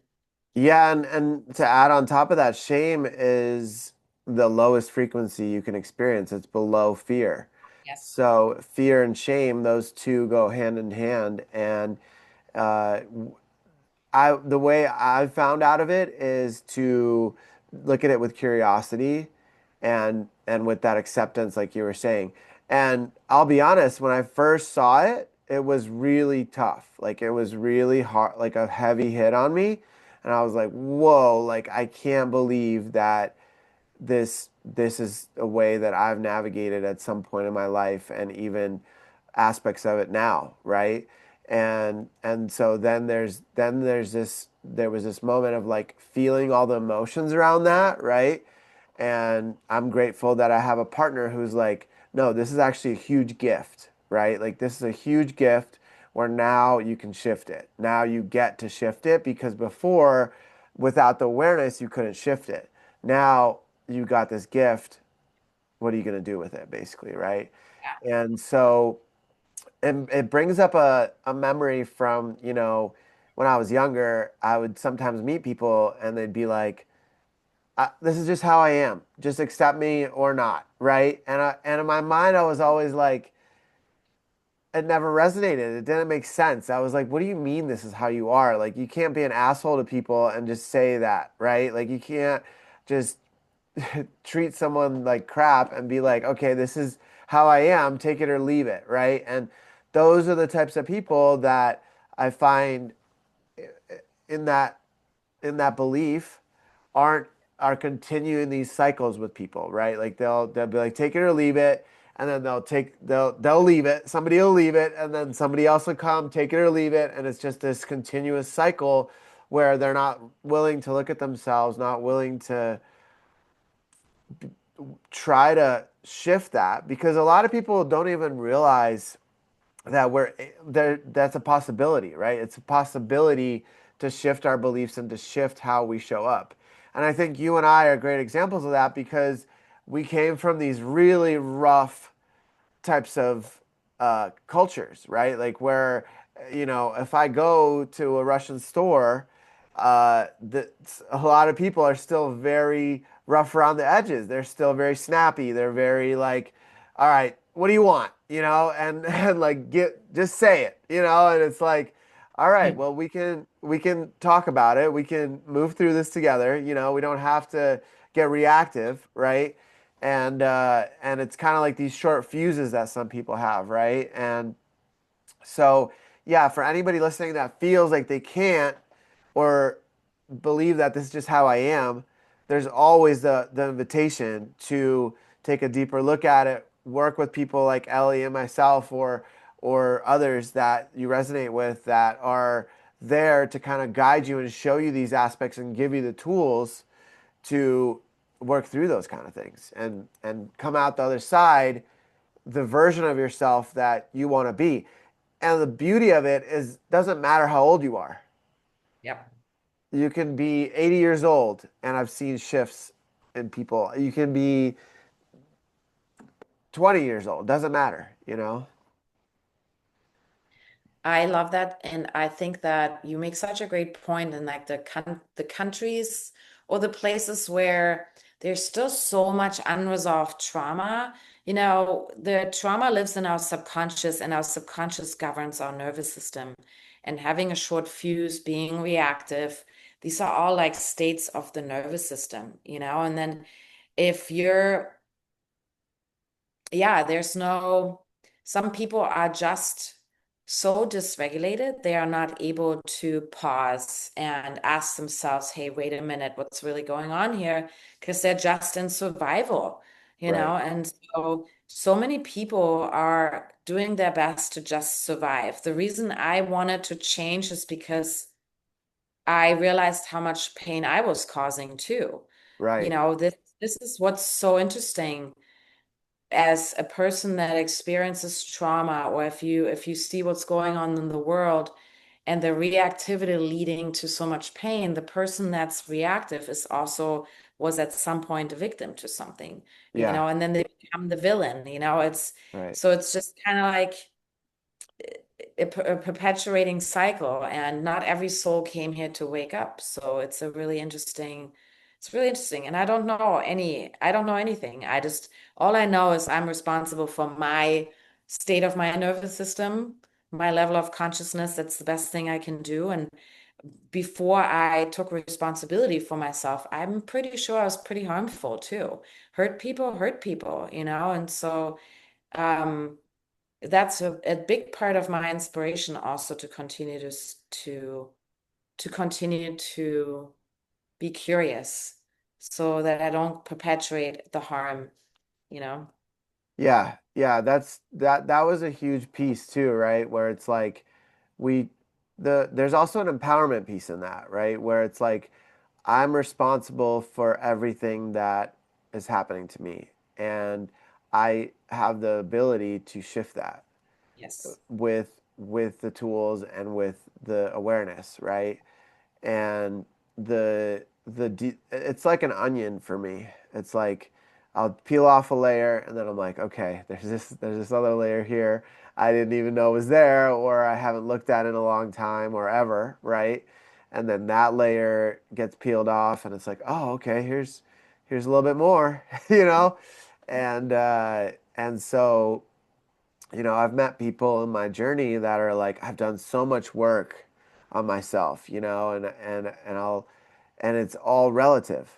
yeah, and to add on top of that, shame is the lowest frequency you can experience. It's below fear. Yes. So fear and shame, those two go hand in hand. And uh, the way I found out of it is to look at it with curiosity and with that acceptance, like you were saying. And I'll be honest, when I first saw it, it was really tough. Like it was really hard, like a heavy hit on me. And I was like, whoa, like I can't believe that this is a way that I've navigated at some point in my life, and even aspects of it now, right? And so there was this moment of like feeling all the emotions around that, right? And I'm grateful that I have a partner who's like, no, this is actually a huge gift, right? Like this is a huge gift where now you can shift it. Now you get to shift it, because before, without the awareness, you couldn't shift it. Now you got this gift. What are you going to do with it, basically, right? And so it brings up a memory from, when I was younger, I would sometimes meet people and they'd be like, this is just how I am. Just accept me or not, right? And in my mind, I was always like, it never resonated. It didn't make sense. I was like, what do you mean this is how you are? Like, you can't be an asshole to people and just say that, right? Like, you can't just treat someone like crap and be like, okay, this is how I am, take it or leave it, right? And those are the types of people that I find in that belief aren't are continuing these cycles with people, right? Like they'll be like take it or leave it, and then they'll leave it. Somebody will leave it, and then somebody else will come, take it or leave it, and it's just this continuous cycle where they're not willing to look at themselves, not willing to try to shift that because a lot of people don't even realize that we're there. That's a possibility, right? It's a possibility to shift our beliefs and to shift how we show up. And I think you and I are great examples of that because we came from these really rough types of cultures, right? Like where, if I go to a Russian store, a lot of people are still very rough around the edges. They're still very snappy. They're very like, all right, what do you want? And like just say it, and it's like, all right, well we can talk about it. We can move through this together. We don't have to get reactive, right? And it's kind of like these short fuses that some people have, right? And so, yeah, for anybody listening that feels like they can't or believe that this is just how I am, there's always the invitation to take a deeper look at it, work with people like Ellie and myself or others that you resonate with that are there to kind of guide you and show you these aspects and give you the tools to work through those kind of things and come out the other side the version of yourself that you want to be. And the beauty of it is doesn't matter how old you are. Yep. You can be 80 years old and I've seen shifts in people. You can be 20 years old, doesn't matter. I love that, and I think that you make such a great point in like the countries or the places where there's still so much unresolved trauma. The trauma lives in our subconscious, and our subconscious governs our nervous system. And having a short fuse, being reactive, these are all like states of the nervous system. And then if you're yeah, some people are just so dysregulated, they are not able to pause and ask themselves, hey, wait a minute, what's really going on here? Because they're just in survival, Right. and so many people are doing their best to just survive. The reason I wanted to change is because I realized how much pain I was causing too. Right. This is what's so interesting as a person that experiences trauma, or if you see what's going on in the world and the reactivity leading to so much pain, the person that's reactive is also was at some point a victim to something, Yeah. and then they become the villain. Right. It's just kind of like a perpetuating cycle, and not every soul came here to wake up. So it's really interesting, and I don't know anything. All I know is I'm responsible for my state of my nervous system, my level of consciousness. That's the best thing I can do. And before I took responsibility for myself, I'm pretty sure I was pretty harmful too. Hurt people. And so um that's a big part of my inspiration also to continue to continue to be curious so that I don't perpetuate the harm. Yeah. Yeah. That was a huge piece too, right? Where it's like we there's also an empowerment piece in that, right? Where it's like I'm responsible for everything that is happening to me. And I have the ability to shift that Yes. with the tools and with the awareness, right? And it's like an onion for me. It's like I'll peel off a layer and then I'm like, okay, there's this other layer here. I didn't even know was there, or I haven't looked at in a long time or ever, right? And then that layer gets peeled off, and it's like, oh, okay, here's a little bit more, you know? And so, I've met people in my journey that are like, I've done so much work on myself, and it's all relative,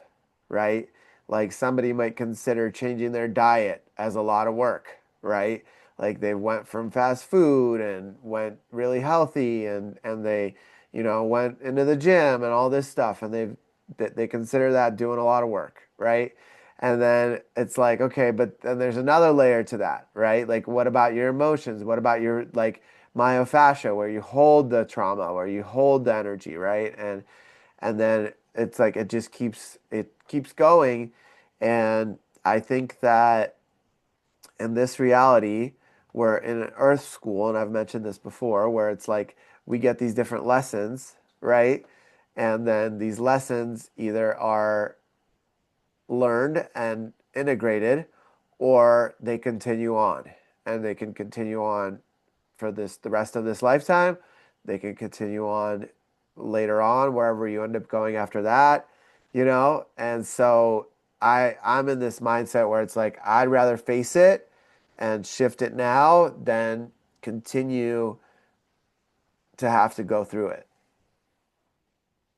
right? Like somebody might consider changing their diet as a lot of work, right? Like they went from fast food and went really healthy and they, went into the gym and all this stuff and they consider that doing a lot of work, right? And then it's like, okay, but then there's another layer to that, right? Like, what about your emotions? What about your like myofascia, where you hold the trauma, where you hold the energy, right? And then it's like it keeps going. And I think that in this reality, we're in an earth school, and I've mentioned this before, where it's like we get these different lessons, right? And then these lessons either are learned and integrated, or they continue on. And they can continue on for the rest of this lifetime. They can continue on later on, wherever you end up going after that. And so I'm in this mindset where it's like I'd rather face it and shift it now than continue to have to go through it.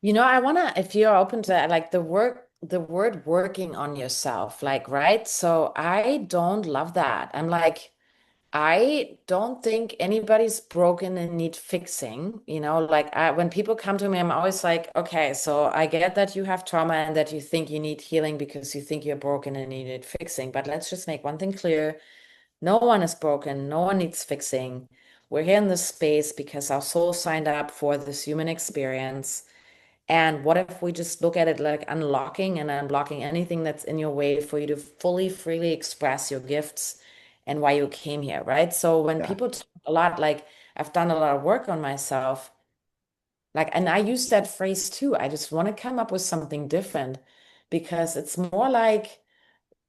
I wanna, if you're open to that, like the word working on yourself, like, right? So I don't love that. I'm like, I don't think anybody's broken and need fixing. Like when people come to me, I'm always like, okay, so I get that you have trauma and that you think you need healing because you think you're broken and you need fixing. But let's just make one thing clear. No one is broken. No one needs fixing. We're here in this space because our soul signed up for this human experience. And what if we just look at it like unlocking and unblocking anything that's in your way for you to fully, freely express your gifts and why you came here, right? So when Yeah. people talk a lot, like I've done a lot of work on myself, like, and I use that phrase too. I just want to come up with something different because it's more like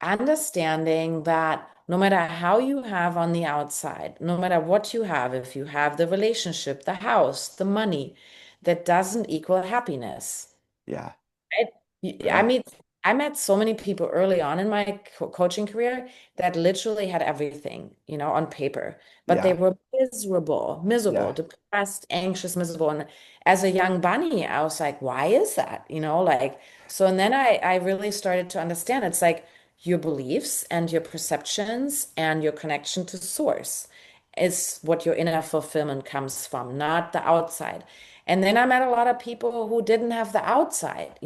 understanding that no matter how you have on the outside, no matter what you have, if you have the relationship, the house, the money, that doesn't equal happiness. Yeah. Right? I Right. mean, I met so many people early on in my coaching career that literally had everything, on paper, but they Yeah. were miserable, miserable, Yeah. depressed, anxious, miserable. And as a young bunny, I was like, why is that? Like, so, and then I really started to understand it's like your beliefs and your perceptions and your connection to source is what your inner fulfillment comes from, not the outside. And then I met a lot of people who didn't have the outside,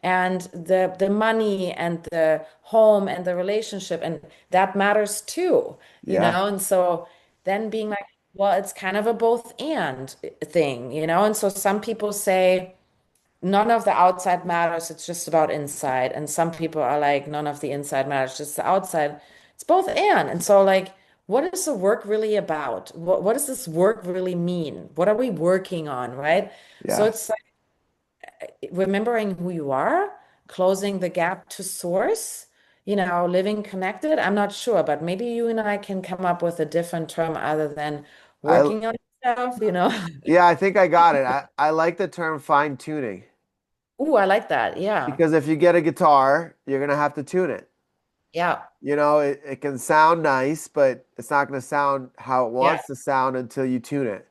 and the money and the home and the relationship, and that matters too, Yeah. And so then being like, well, it's kind of a both and thing, And so some people say none of the outside matters, it's just about inside. And some people are like, none of the inside matters, just the outside. It's both and. And so, like, what is the work really about? What does this work really mean? What are we working on, right? So Yeah. it's like remembering who you are, closing the gap to source, living connected. I'm not sure, but maybe you and I can come up with a different term other than I working on yourself. Yeah, I think I got it. I like the term fine tuning Ooh, I like that. Yeah. because if you get a guitar, you're gonna have to tune it. Yeah. It can sound nice, but it's not gonna sound how it Yeah. wants to sound until you tune it.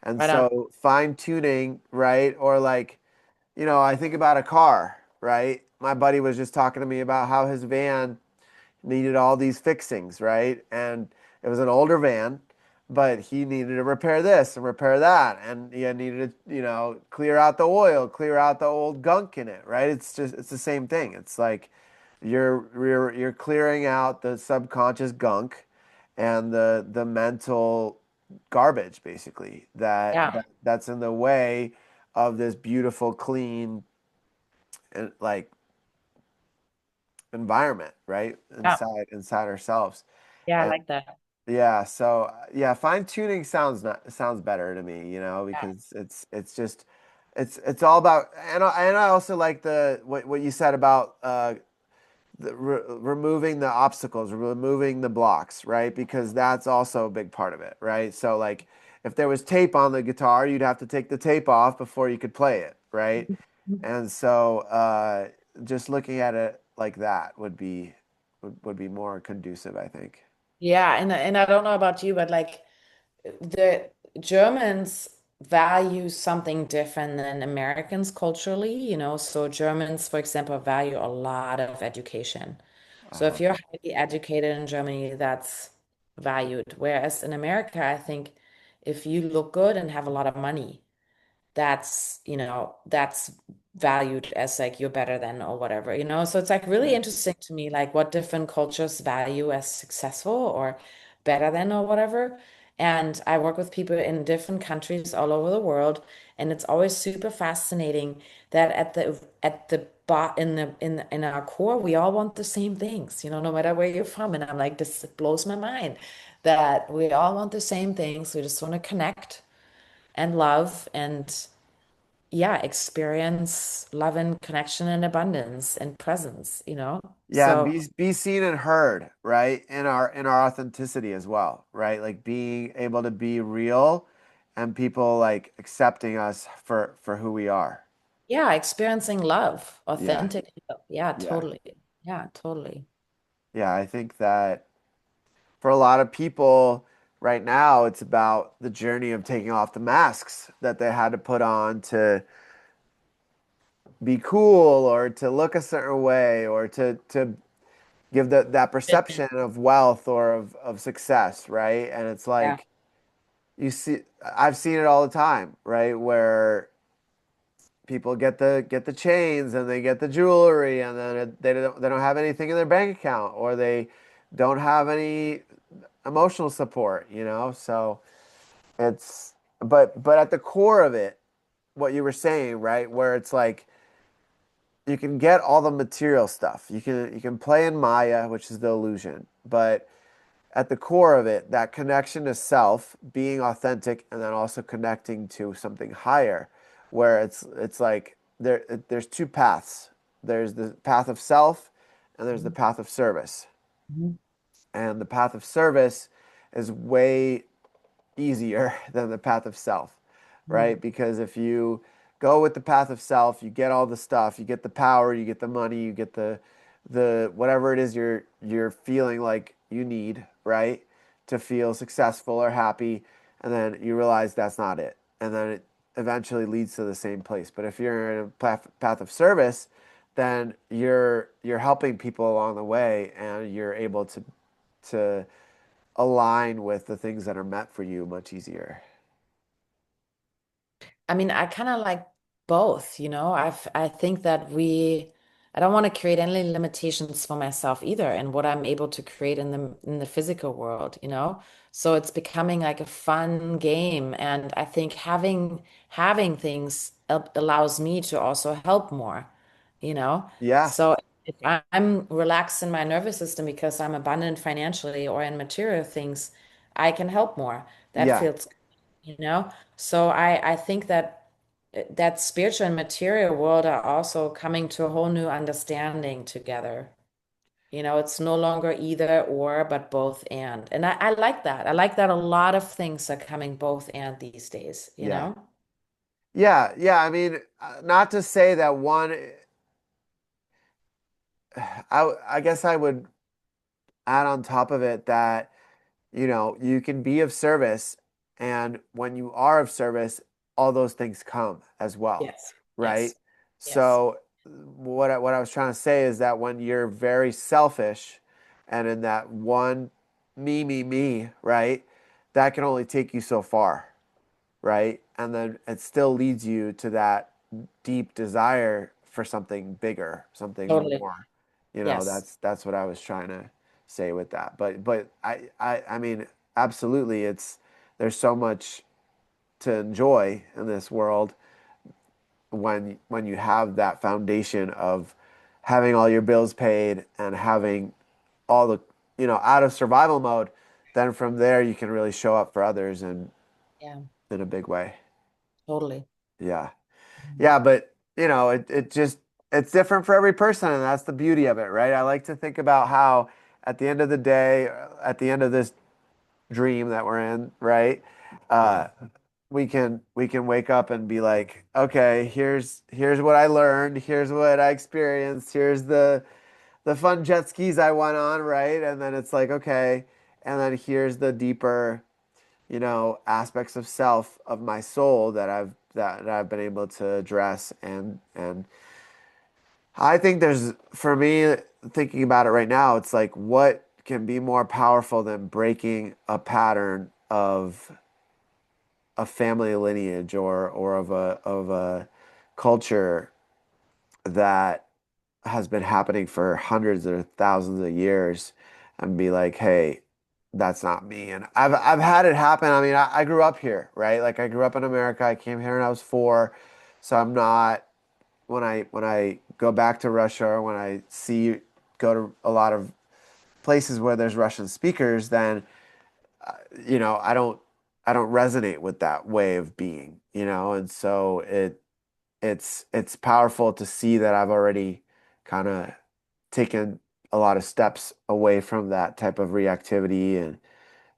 And Right on. so fine tuning, right? Or like, I think about a car, right? My buddy was just talking to me about how his van needed all these fixings, right? And it was an older van, but he needed to repair this and repair that, and he needed to, clear out the oil, clear out the old gunk in it, right? It's the same thing. It's like you're clearing out the subconscious gunk and the mental garbage, basically, Yeah. that's in the way of this beautiful, clean, like environment, right? Yeah. Inside ourselves. Yeah, I And like that. yeah, so yeah, fine tuning sounds better to me, Yeah. because it's just it's all about, and I also like the what you said about removing the obstacles, removing the blocks, right? Because that's also a big part of it, right? So like if there was tape on the guitar, you'd have to take the tape off before you could play it, right? And so just looking at it like that would be more conducive, I think. Yeah, and I don't know about you, but like the Germans value something different than Americans culturally, you know. So Germans, for example, value a lot of education. So if you're Okay. highly educated in Germany, that's valued. Whereas in America, I think if you look good and have a lot of money, that's, you know, that's valued as like you're better than or whatever, you know? So it's like really Yeah. interesting to me, like what different cultures value as successful or better than or whatever. And I work with people in different countries all over the world, and it's always super fascinating that at the bot in our core, we all want the same things, you know, no matter where you're from. And I'm like, this blows my mind that we all want the same things. We just want to connect and love and yeah, experience love and connection and abundance and presence, you know? Yeah, and So, be seen and heard, right? In our authenticity as well, right? Like being able to be real and people like accepting us for who we are. yeah, experiencing love, Yeah. authentic love. Yeah, Yeah. totally. Yeah, totally. Yeah, I think that for a lot of people right now, it's about the journey of taking off the masks that they had to put on to be cool or to look a certain way or to give that perception of wealth or of success, right? And it's Yeah. like you see, I've seen it all the time, right? Where people get the chains and they get the jewelry and then they don't have anything in their bank account or they don't have any emotional support, you know? So it's but at the core of it, what you were saying, right? Where it's like you can get all the material stuff. You can play in Maya, which is the illusion, but at the core of it, that connection to self, being authentic, and then also connecting to something higher, where it's like there's two paths. There's the path of self, and there's the Mhm. path of service. Mhm. And the path of service is way easier than the path of self, Mhm. right? Because if you go with the path of self, you get all the stuff, you get the power, you get the money, you get the whatever it is you're feeling like you need, right? To feel successful or happy, and then you realize that's not it. And then it eventually leads to the same place. But if you're in a path of service, then you're helping people along the way and you're able to align with the things that are meant for you much easier. I mean, I kind of like both, you know. I think that I don't want to create any limitations for myself either and what I'm able to create in the physical world, you know. So it's becoming like a fun game, and I think having things allows me to also help more, you know. Yeah, So if I'm relaxed in my nervous system because I'm abundant financially or in material things, I can help more. That yeah, feels, you know. So I think that that spiritual and material world are also coming to a whole new understanding together. You know, it's no longer either or, but both and. And I like that. I like that a lot of things are coming both and these days, you yeah, know? yeah, yeah. I mean, not to say that one, I guess I would add on top of it that, you know, you can be of service, and when you are of service, all those things come as well, Yes. right? Yes. Yes. So what I was trying to say is that when you're very selfish and in that one me, right? That can only take you so far, right? And then it still leads you to that deep desire for something bigger, something Totally. more. You know, Yes. that's what I was trying to say with that. But I mean, absolutely, it's there's so much to enjoy in this world when you have that foundation of having all your bills paid and having all the, you know, out of survival mode, then from there you can really show up for others Yeah. in a big way. Totally. Yeah. Yeah, but you know, it just it's different for every person, and that's the beauty of it, right? I like to think about how at the end of the day, at the end of this dream that we're in, right? Uh, we can wake up and be like, okay, here's what I learned, here's what I experienced, here's the fun jet skis I went on, right? And then it's like, okay, and then here's the deeper, aspects of self of my soul that I've been able to address and I think there's for me thinking about it right now, it's like what can be more powerful than breaking a pattern of a family lineage or of a culture that has been happening for hundreds or thousands of years and be like, hey, that's not me. And I've had it happen. I mean, I grew up here, right? Like I grew up in America. I came here when I was 4. So I'm not when I go back to Russia or when I go to a lot of places where there's Russian speakers, then I don't resonate with that way of being, and so it's powerful to see that I've already kind of taken a lot of steps away from that type of reactivity and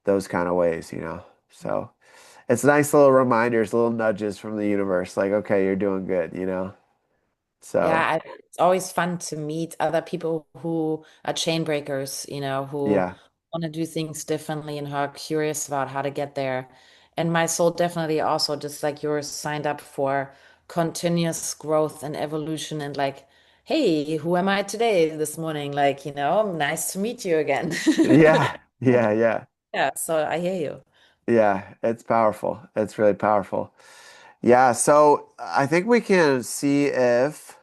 those kind of ways. So it's nice little reminders, little nudges from the universe, like, okay, you're doing good. So It's always fun to meet other people who are chain breakers, who yeah, want to do things differently and who are curious about how to get there. And my soul definitely also, just like yours, signed up for continuous growth and evolution and like, hey, who am I today, this morning? Like, nice to meet you again. yeah, yeah, yeah, Yeah, so I hear you. yeah. It's powerful. It's really powerful. Yeah, so I think we can see if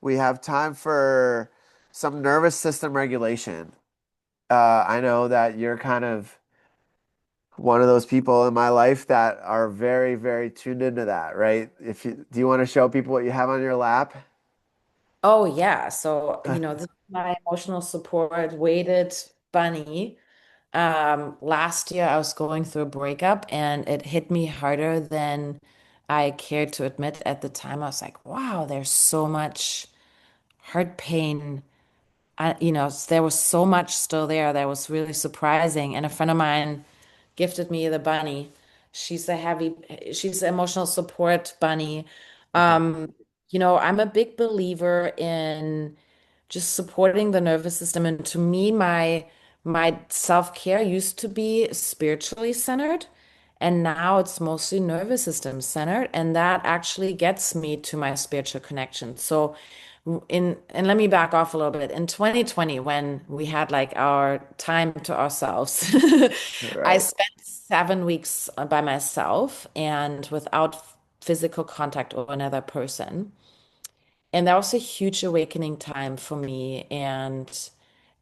we have time for some nervous system regulation. I know that you're kind of one of those people in my life that are very, very tuned into that, right? Do you want to show people what you have on your lap? Oh yeah. So, this is my emotional support weighted bunny. Last year I was going through a breakup and it hit me harder than I cared to admit at the time. I was like, wow, there's so much heart pain. There was so much still there that was really surprising. And a friend of mine gifted me the bunny. She's an emotional support bunny. Uh-huh. I'm a big believer in just supporting the nervous system. And to me, my self-care used to be spiritually centered, and now it's mostly nervous system centered, and that actually gets me to my spiritual connection. So and let me back off a little bit. In 2020, when we had like our time to ourselves, I Right. spent 7 weeks by myself and without physical contact with another person. And that was a huge awakening time for me. And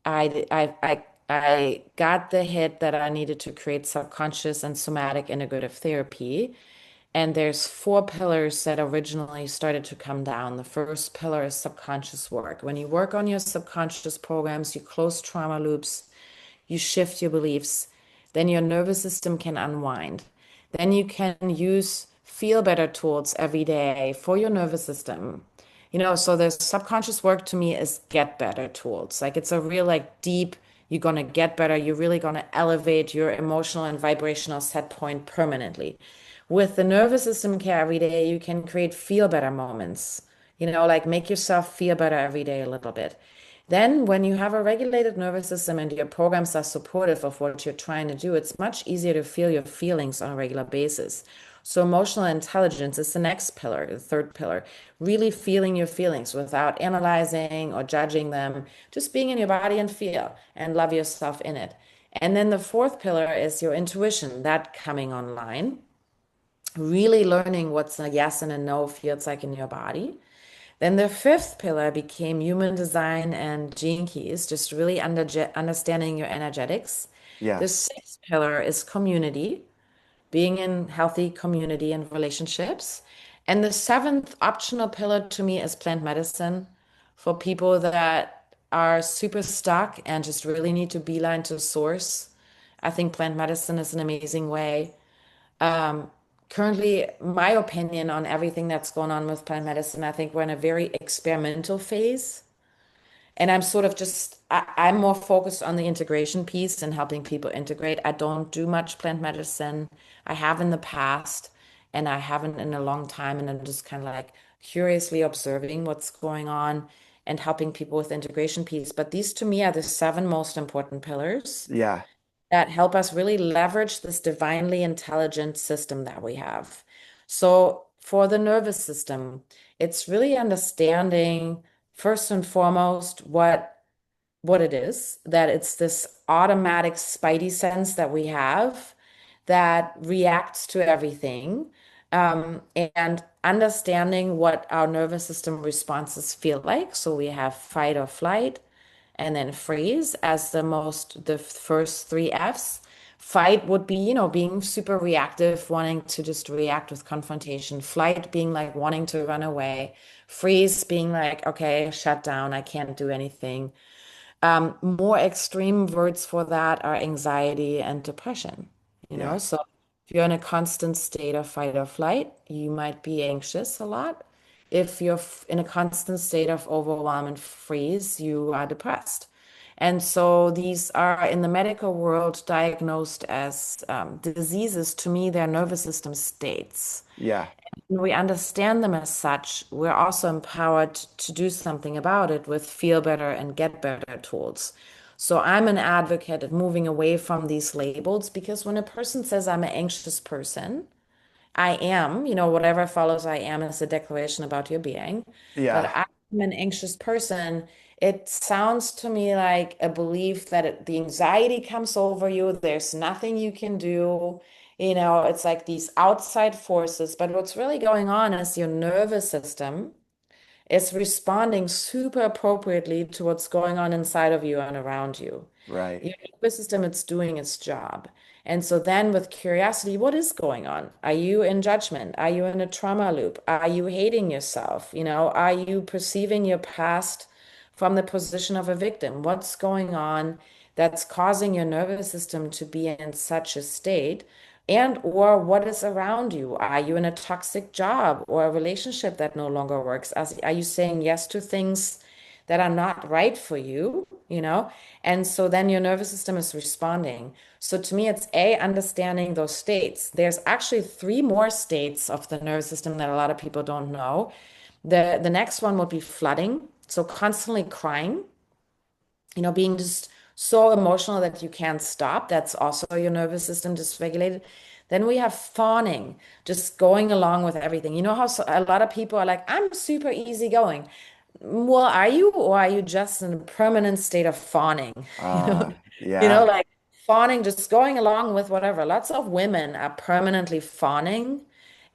I got the hit that I needed to create subconscious and somatic integrative therapy. And there's 4 pillars that originally started to come down. The first pillar is subconscious work. When you work on your subconscious programs, you close trauma loops, you shift your beliefs, then your nervous system can unwind. Then you can use feel better tools every day for your nervous system. So the subconscious work to me is get better tools. Like it's a real like deep, you're gonna get better, you're really gonna elevate your emotional and vibrational set point permanently. With the nervous system care every day, you can create feel better moments. Like make yourself feel better every day a little bit. Then, when you have a regulated nervous system and your programs are supportive of what you're trying to do, it's much easier to feel your feelings on a regular basis. So, emotional intelligence is the next pillar, the third pillar. Really feeling your feelings without analyzing or judging them, just being in your body and feel and love yourself in it. And then the fourth pillar is your intuition, that coming online, really learning what's a yes and a no feels like in your body. Then the fifth pillar became human design and gene keys, just really understanding your energetics. The Yes. sixth pillar is community, being in healthy community and relationships. And the seventh optional pillar to me is plant medicine for people that are super stuck and just really need to beeline to source. I think plant medicine is an amazing way. currently, my opinion on everything that's going on with plant medicine, I think we're in a very experimental phase. And I'm sort of I'm more focused on the integration piece and helping people integrate. I don't do much plant medicine. I have in the past, and I haven't in a long time. And I'm just kind of like curiously observing what's going on and helping people with the integration piece. But these to me are the seven most important pillars Yeah. that help us really leverage this divinely intelligent system that we have. So, for the nervous system, it's really understanding first and foremost what it is, that it's this automatic spidey sense that we have that reacts to everything, and understanding what our nervous system responses feel like. So we have fight or flight, and then freeze as the first three Fs. Fight would be, being super reactive, wanting to just react with confrontation. Flight being like wanting to run away. Freeze being like, okay, shut down, I can't do anything. More extreme words for that are anxiety and depression, Yeah. So if you're in a constant state of fight or flight, you might be anxious a lot. If you're in a constant state of overwhelm and freeze, you are depressed. And so these are in the medical world diagnosed as diseases. To me, they're nervous system states. Yeah. When we understand them as such, we're also empowered to do something about it with feel better and get better tools. So I'm an advocate of moving away from these labels because when a person says I'm an anxious person, I am, whatever follows I am is a declaration about your being. But Yeah. I'm an anxious person. It sounds to me like a belief that the anxiety comes over you. There's nothing you can do. It's like these outside forces. But what's really going on is your nervous system is responding super appropriately to what's going on inside of you and around you. Right. Your nervous system, it's doing its job. And so then with curiosity, what is going on? Are you in judgment? Are you in a trauma loop? Are you hating yourself? Are you perceiving your past from the position of a victim? What's going on that's causing your nervous system to be in such a state? And or what is around you? Are you in a toxic job or a relationship that no longer works? Are you saying yes to things that are not right for you, And so then your nervous system is responding. So to me, it's A, understanding those states. There's actually three more states of the nervous system that a lot of people don't know. The next one would be flooding. So constantly crying, being just so emotional that you can't stop. That's also your nervous system dysregulated. Then we have fawning, just going along with everything. You know how a lot of people are like, I'm super easygoing. Well, are you, or are you just in a permanent state of fawning? You know, Yeah. like fawning, just going along with whatever. Lots of women are permanently fawning.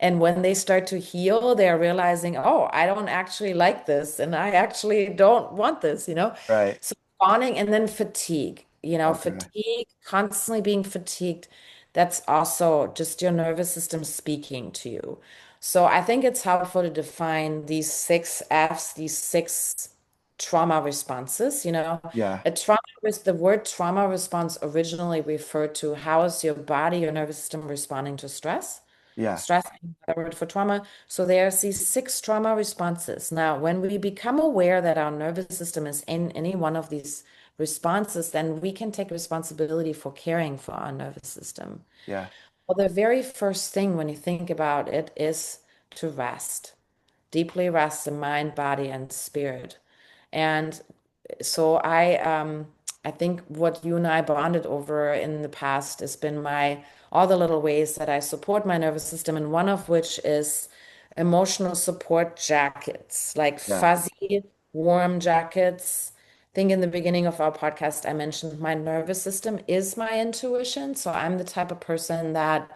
And when they start to heal, they're realizing, oh, I don't actually like this, and I actually don't want this. Right. So fawning and then fatigue, Okay. fatigue, constantly being fatigued. That's also just your nervous system speaking to you. So I think it's helpful to define these six Fs, these six trauma responses. Yeah. The word trauma response originally referred to how is your body, your nervous system responding to stress. Yeah. Stress being the word for trauma. So there's these six trauma responses. Now, when we become aware that our nervous system is in any one of these responses, then we can take responsibility for caring for our nervous system. Yeah. Well, the very first thing when you think about it is to rest, deeply rest the mind, body, and spirit. And so I think what you and I bonded over in the past has been my all the little ways that I support my nervous system, and one of which is emotional support jackets, like Yeah. fuzzy, warm jackets. I think in the beginning of our podcast, I mentioned my nervous system is my intuition. So I'm the type of person that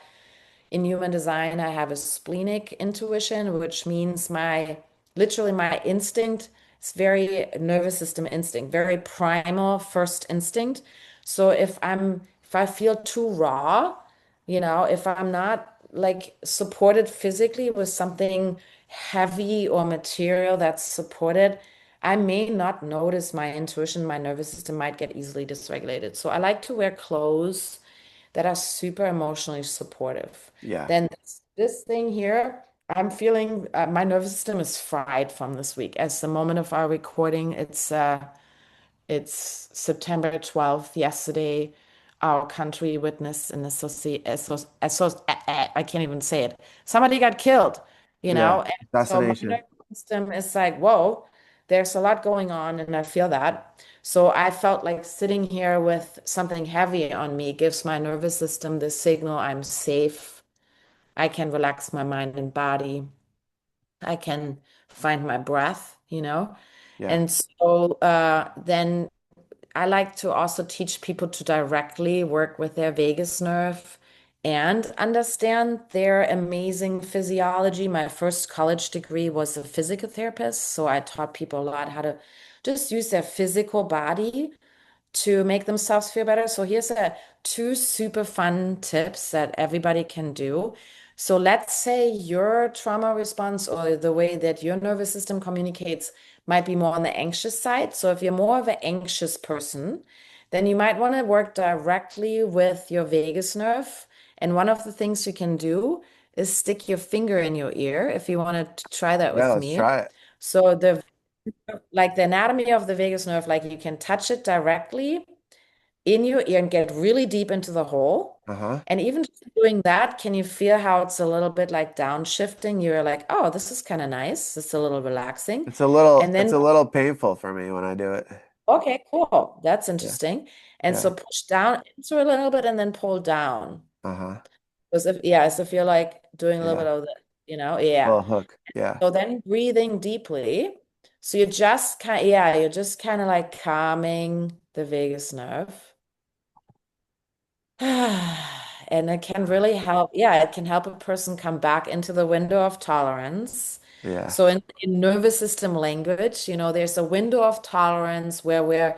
in human design, I have a splenic intuition, which means literally my instinct is very nervous system instinct, very primal first instinct. So if I feel too raw, if I'm not like supported physically with something heavy or material that's supported, I may not notice my intuition, my nervous system might get easily dysregulated. So I like to wear clothes that are super emotionally supportive. Yeah. Then this thing here, I'm feeling my nervous system is fried from this week. As the moment of our recording, it's September 12th. Yesterday, our country witnessed an I can't even say it. Somebody got killed, you Yeah. know? And so my Assassination. nervous system is like, whoa, there's a lot going on, and I feel that. So I felt like sitting here with something heavy on me gives my nervous system the signal I'm safe. I can relax my mind and body. I can find my breath, you know? Yeah. And so then I like to also teach people to directly work with their vagus nerve and understand their amazing physiology. My first college degree was a physical therapist, so I taught people a lot how to just use their physical body to make themselves feel better. So here's two super fun tips that everybody can do. So let's say your trauma response or the way that your nervous system communicates might be more on the anxious side. So if you're more of an anxious person, then you might want to work directly with your vagus nerve. And one of the things you can do is stick your finger in your ear if you want to try that Yeah, with let's me. try it. So the anatomy of the vagus nerve, like you can touch it directly in your ear and get really deep into the hole. Uh-huh. And even just doing that, can you feel how it's a little bit like downshifting? You're like, oh, this is kind of nice. It's a little relaxing. And It's then, a little painful for me when I do it. okay, cool. That's Yeah. interesting. And so Yeah. push down into a little bit and then pull down. Uh-huh. As if you're like doing a little bit Yeah. of the, yeah. Little hook. Yeah. So then breathing deeply. So you're just kind of like calming the vagus nerve. And it can really help. Yeah, it can help a person come back into the window of tolerance. Yeah. So in nervous system language, there's a window of tolerance where we're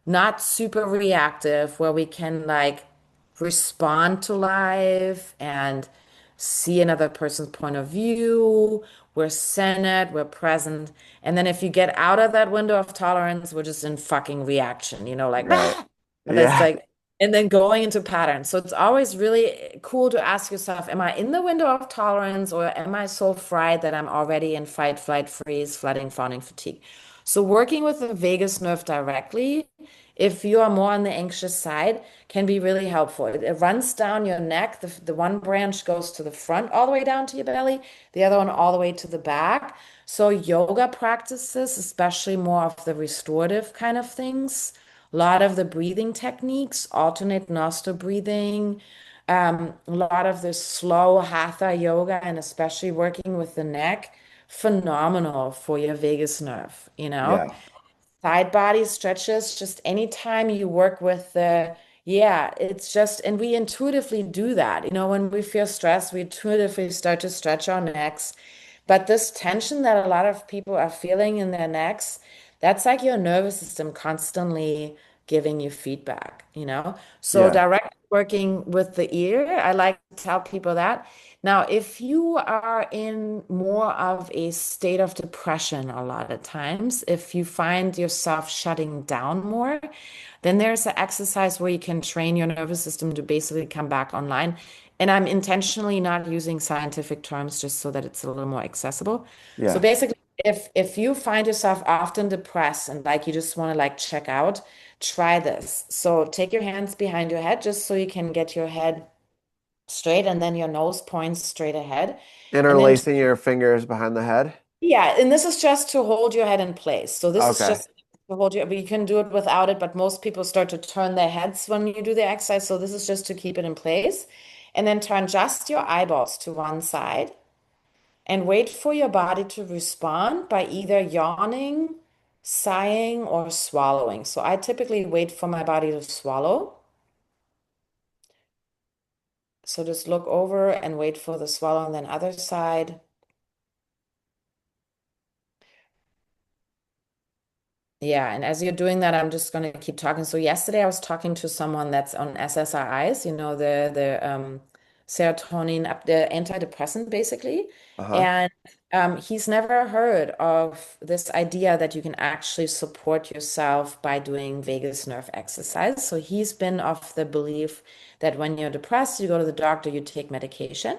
not super reactive, where we can like respond to life and see another person's point of view. We're centered, we're present. And then if you get out of that window of tolerance, we're just in fucking reaction, like, Right. ah! And it's Yeah. like, and then going into patterns. So it's always really cool to ask yourself, am I in the window of tolerance or am I so fried that I'm already in fight, flight, freeze, flooding, fawning, fatigue? So working with the vagus nerve directly, if you are more on the anxious side, can be really helpful. It runs down your neck. The one branch goes to the front all the way down to your belly, the other one all the way to the back. So yoga practices, especially more of the restorative kind of things, a lot of the breathing techniques, alternate nostril breathing, a lot of the slow hatha yoga, and especially working with the neck, phenomenal for your vagus nerve, Yeah. Side body stretches, just anytime you work with yeah, it's just, and we intuitively do that. When we feel stressed, we intuitively start to stretch our necks. But this tension that a lot of people are feeling in their necks, that's like your nervous system constantly giving you feedback. So Yeah. direct working with the ear, I like to tell people that. Now, if you are in more of a state of depression a lot of times, if you find yourself shutting down more, then there's an exercise where you can train your nervous system to basically come back online. And I'm intentionally not using scientific terms just so that it's a little more accessible. So Yeah. basically, if you find yourself often depressed and like you just want to like check out, try this. So take your hands behind your head just so you can get your head straight and then your nose points straight ahead. And then, Interlacing your fingers behind the head. yeah, and this is just to hold your head in place. So this is Okay. just to hold you, but you can do it without it, but most people start to turn their heads when you do the exercise. So this is just to keep it in place. And then turn just your eyeballs to one side and wait for your body to respond by either yawning, sighing, or swallowing. So I typically wait for my body to swallow. So just look over and wait for the swallow and then other side. Yeah, and as you're doing that, I'm just going to keep talking. So yesterday I was talking to someone that's on SSRIs, the serotonin up the antidepressant basically. Uh-huh. And he's never heard of this idea that you can actually support yourself by doing vagus nerve exercise. So he's been of the belief that when you're depressed, you go to the doctor, you take medication.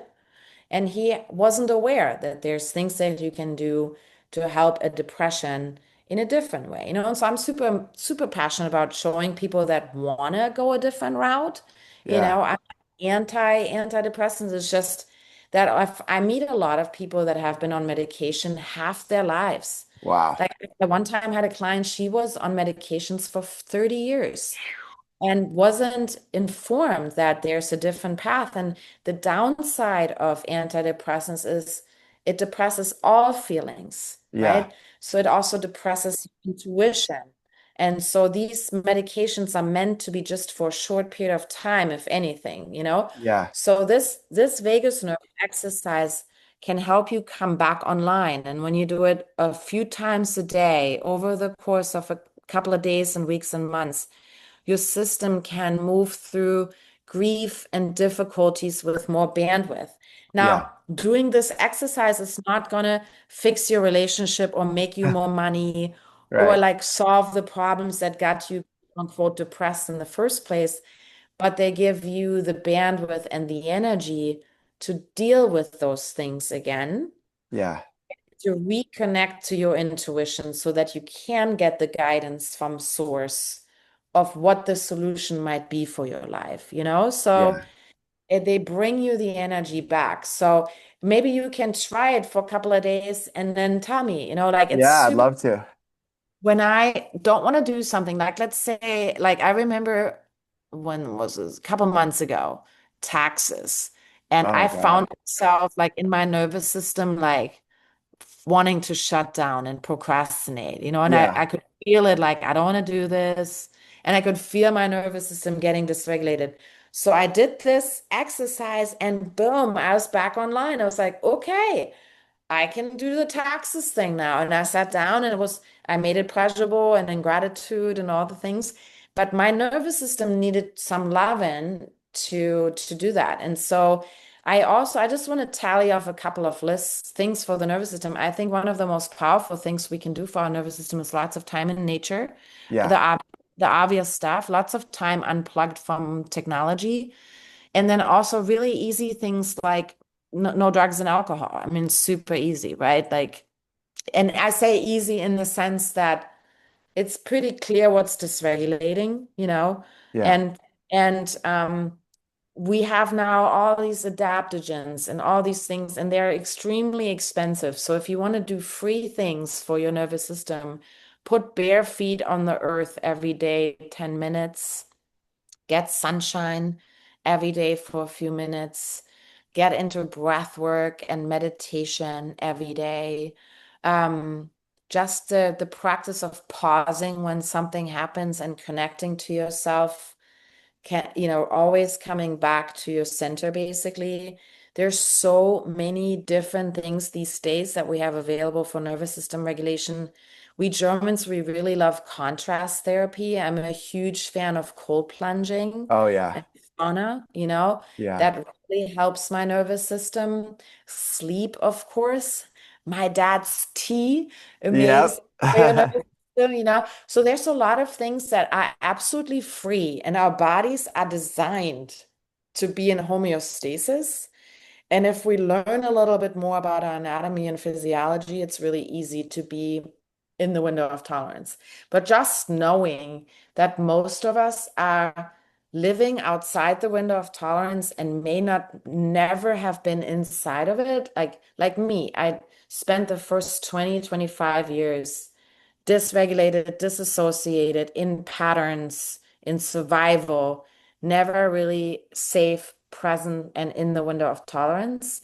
And he wasn't aware that there's things that you can do to help a depression in a different way. And so I'm super, super passionate about showing people that want to go a different route. Yeah. I'm antidepressants. It's just that I meet a lot of people that have been on medication half their lives. Wow. Like I one time had a client, she was on medications for 30 years and wasn't informed that there's a different path. And the downside of antidepressants is it depresses all feelings, Yeah. right? So it also depresses intuition. And so these medications are meant to be just for a short period of time, if anything. Yeah. So this vagus nerve exercise can help you come back online. And when you do it a few times a day over the course of a couple of days and weeks and months, your system can move through grief and difficulties with more bandwidth. Yeah. Now, doing this exercise is not going to fix your relationship or make you more money or Right. like solve the problems that got you, unquote, depressed in the first place, but they give you the bandwidth and the energy to deal with those things again, Yeah. to reconnect to your intuition so that you can get the guidance from source of what the solution might be for your life. So Yeah. they bring you the energy back. So maybe you can try it for a couple of days and then tell me, like it's Yeah, I'd super. love to. When I don't want to do something, like let's say, like I remember when was this? A couple months ago, taxes. And Oh I God. found myself like in my nervous system, like wanting to shut down and procrastinate, and I, Yeah. I could feel it like I don't want to do this. And I could feel my nervous system getting dysregulated. So I did this exercise and boom, I was back online. I was like, okay, I can do the taxes thing now. And I sat down and I made it pleasurable and in gratitude and all the things. But my nervous system needed some loving to do that. And so I just want to tally off a couple of lists, things for the nervous system. I think one of the most powerful things we can do for our nervous system is lots of time in nature, Yeah. the, ob- the obvious stuff, lots of time unplugged from technology. And then also really easy things like no drugs and alcohol. I mean, super easy, right? Like, and I say easy in the sense that it's pretty clear what's dysregulating. Yeah. And we have now all these adaptogens and all these things, and they're extremely expensive. So if you want to do free things for your nervous system, put bare feet on the earth every day, 10 minutes, get sunshine every day for a few minutes, get into breath work and meditation every day. Um, just the practice of pausing when something happens and connecting to yourself, always coming back to your center, basically. There's so many different things these days that we have available for nervous system regulation. We Germans, we really love contrast therapy. I'm a huge fan of cold plunging Oh yeah. and sauna, Yeah. that really helps my nervous system. Sleep, of course. My dad's tea, Yep. amazing for your nervous system. So there's a lot of things that are absolutely free, and our bodies are designed to be in homeostasis. And if we learn a little bit more about our anatomy and physiology, it's really easy to be in the window of tolerance. But just knowing that most of us are living outside the window of tolerance and may not never have been inside of it, like me, I spent the first 20, 25 years dysregulated, disassociated in patterns, in survival, never really safe, present, and in the window of tolerance.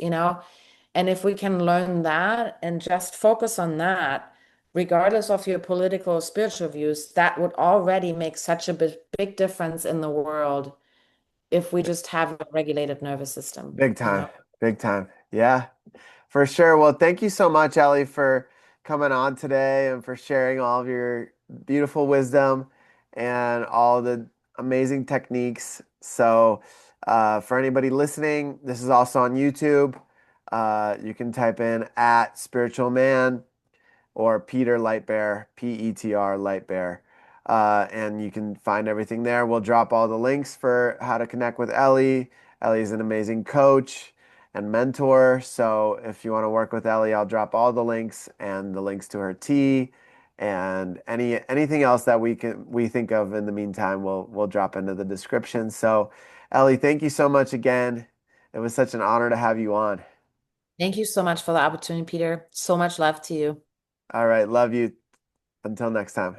And if we can learn that and just focus on that, regardless of your political or spiritual views, that would already make such a big difference in the world if we just have a regulated nervous system, Big you time. know? Big time. Yeah. For sure. Well, thank you so much, Ellie, for coming on today and for sharing all of your beautiful wisdom and all the amazing techniques. So, for anybody listening, this is also on YouTube. You can type in at Spiritual Man or Peter Lightbear, Petr Lightbear. And you can find everything there. We'll drop all the links for how to connect with Ellie. Ellie's an amazing coach and mentor. So if you want to work with Ellie, I'll drop all the links and the links to her tea and anything else that we think of in the meantime, we'll drop into the description. So Ellie, thank you so much again. It was such an honor to have you on. Thank you so much for the opportunity, Peter. So much love to you. All right, love you. Until next time.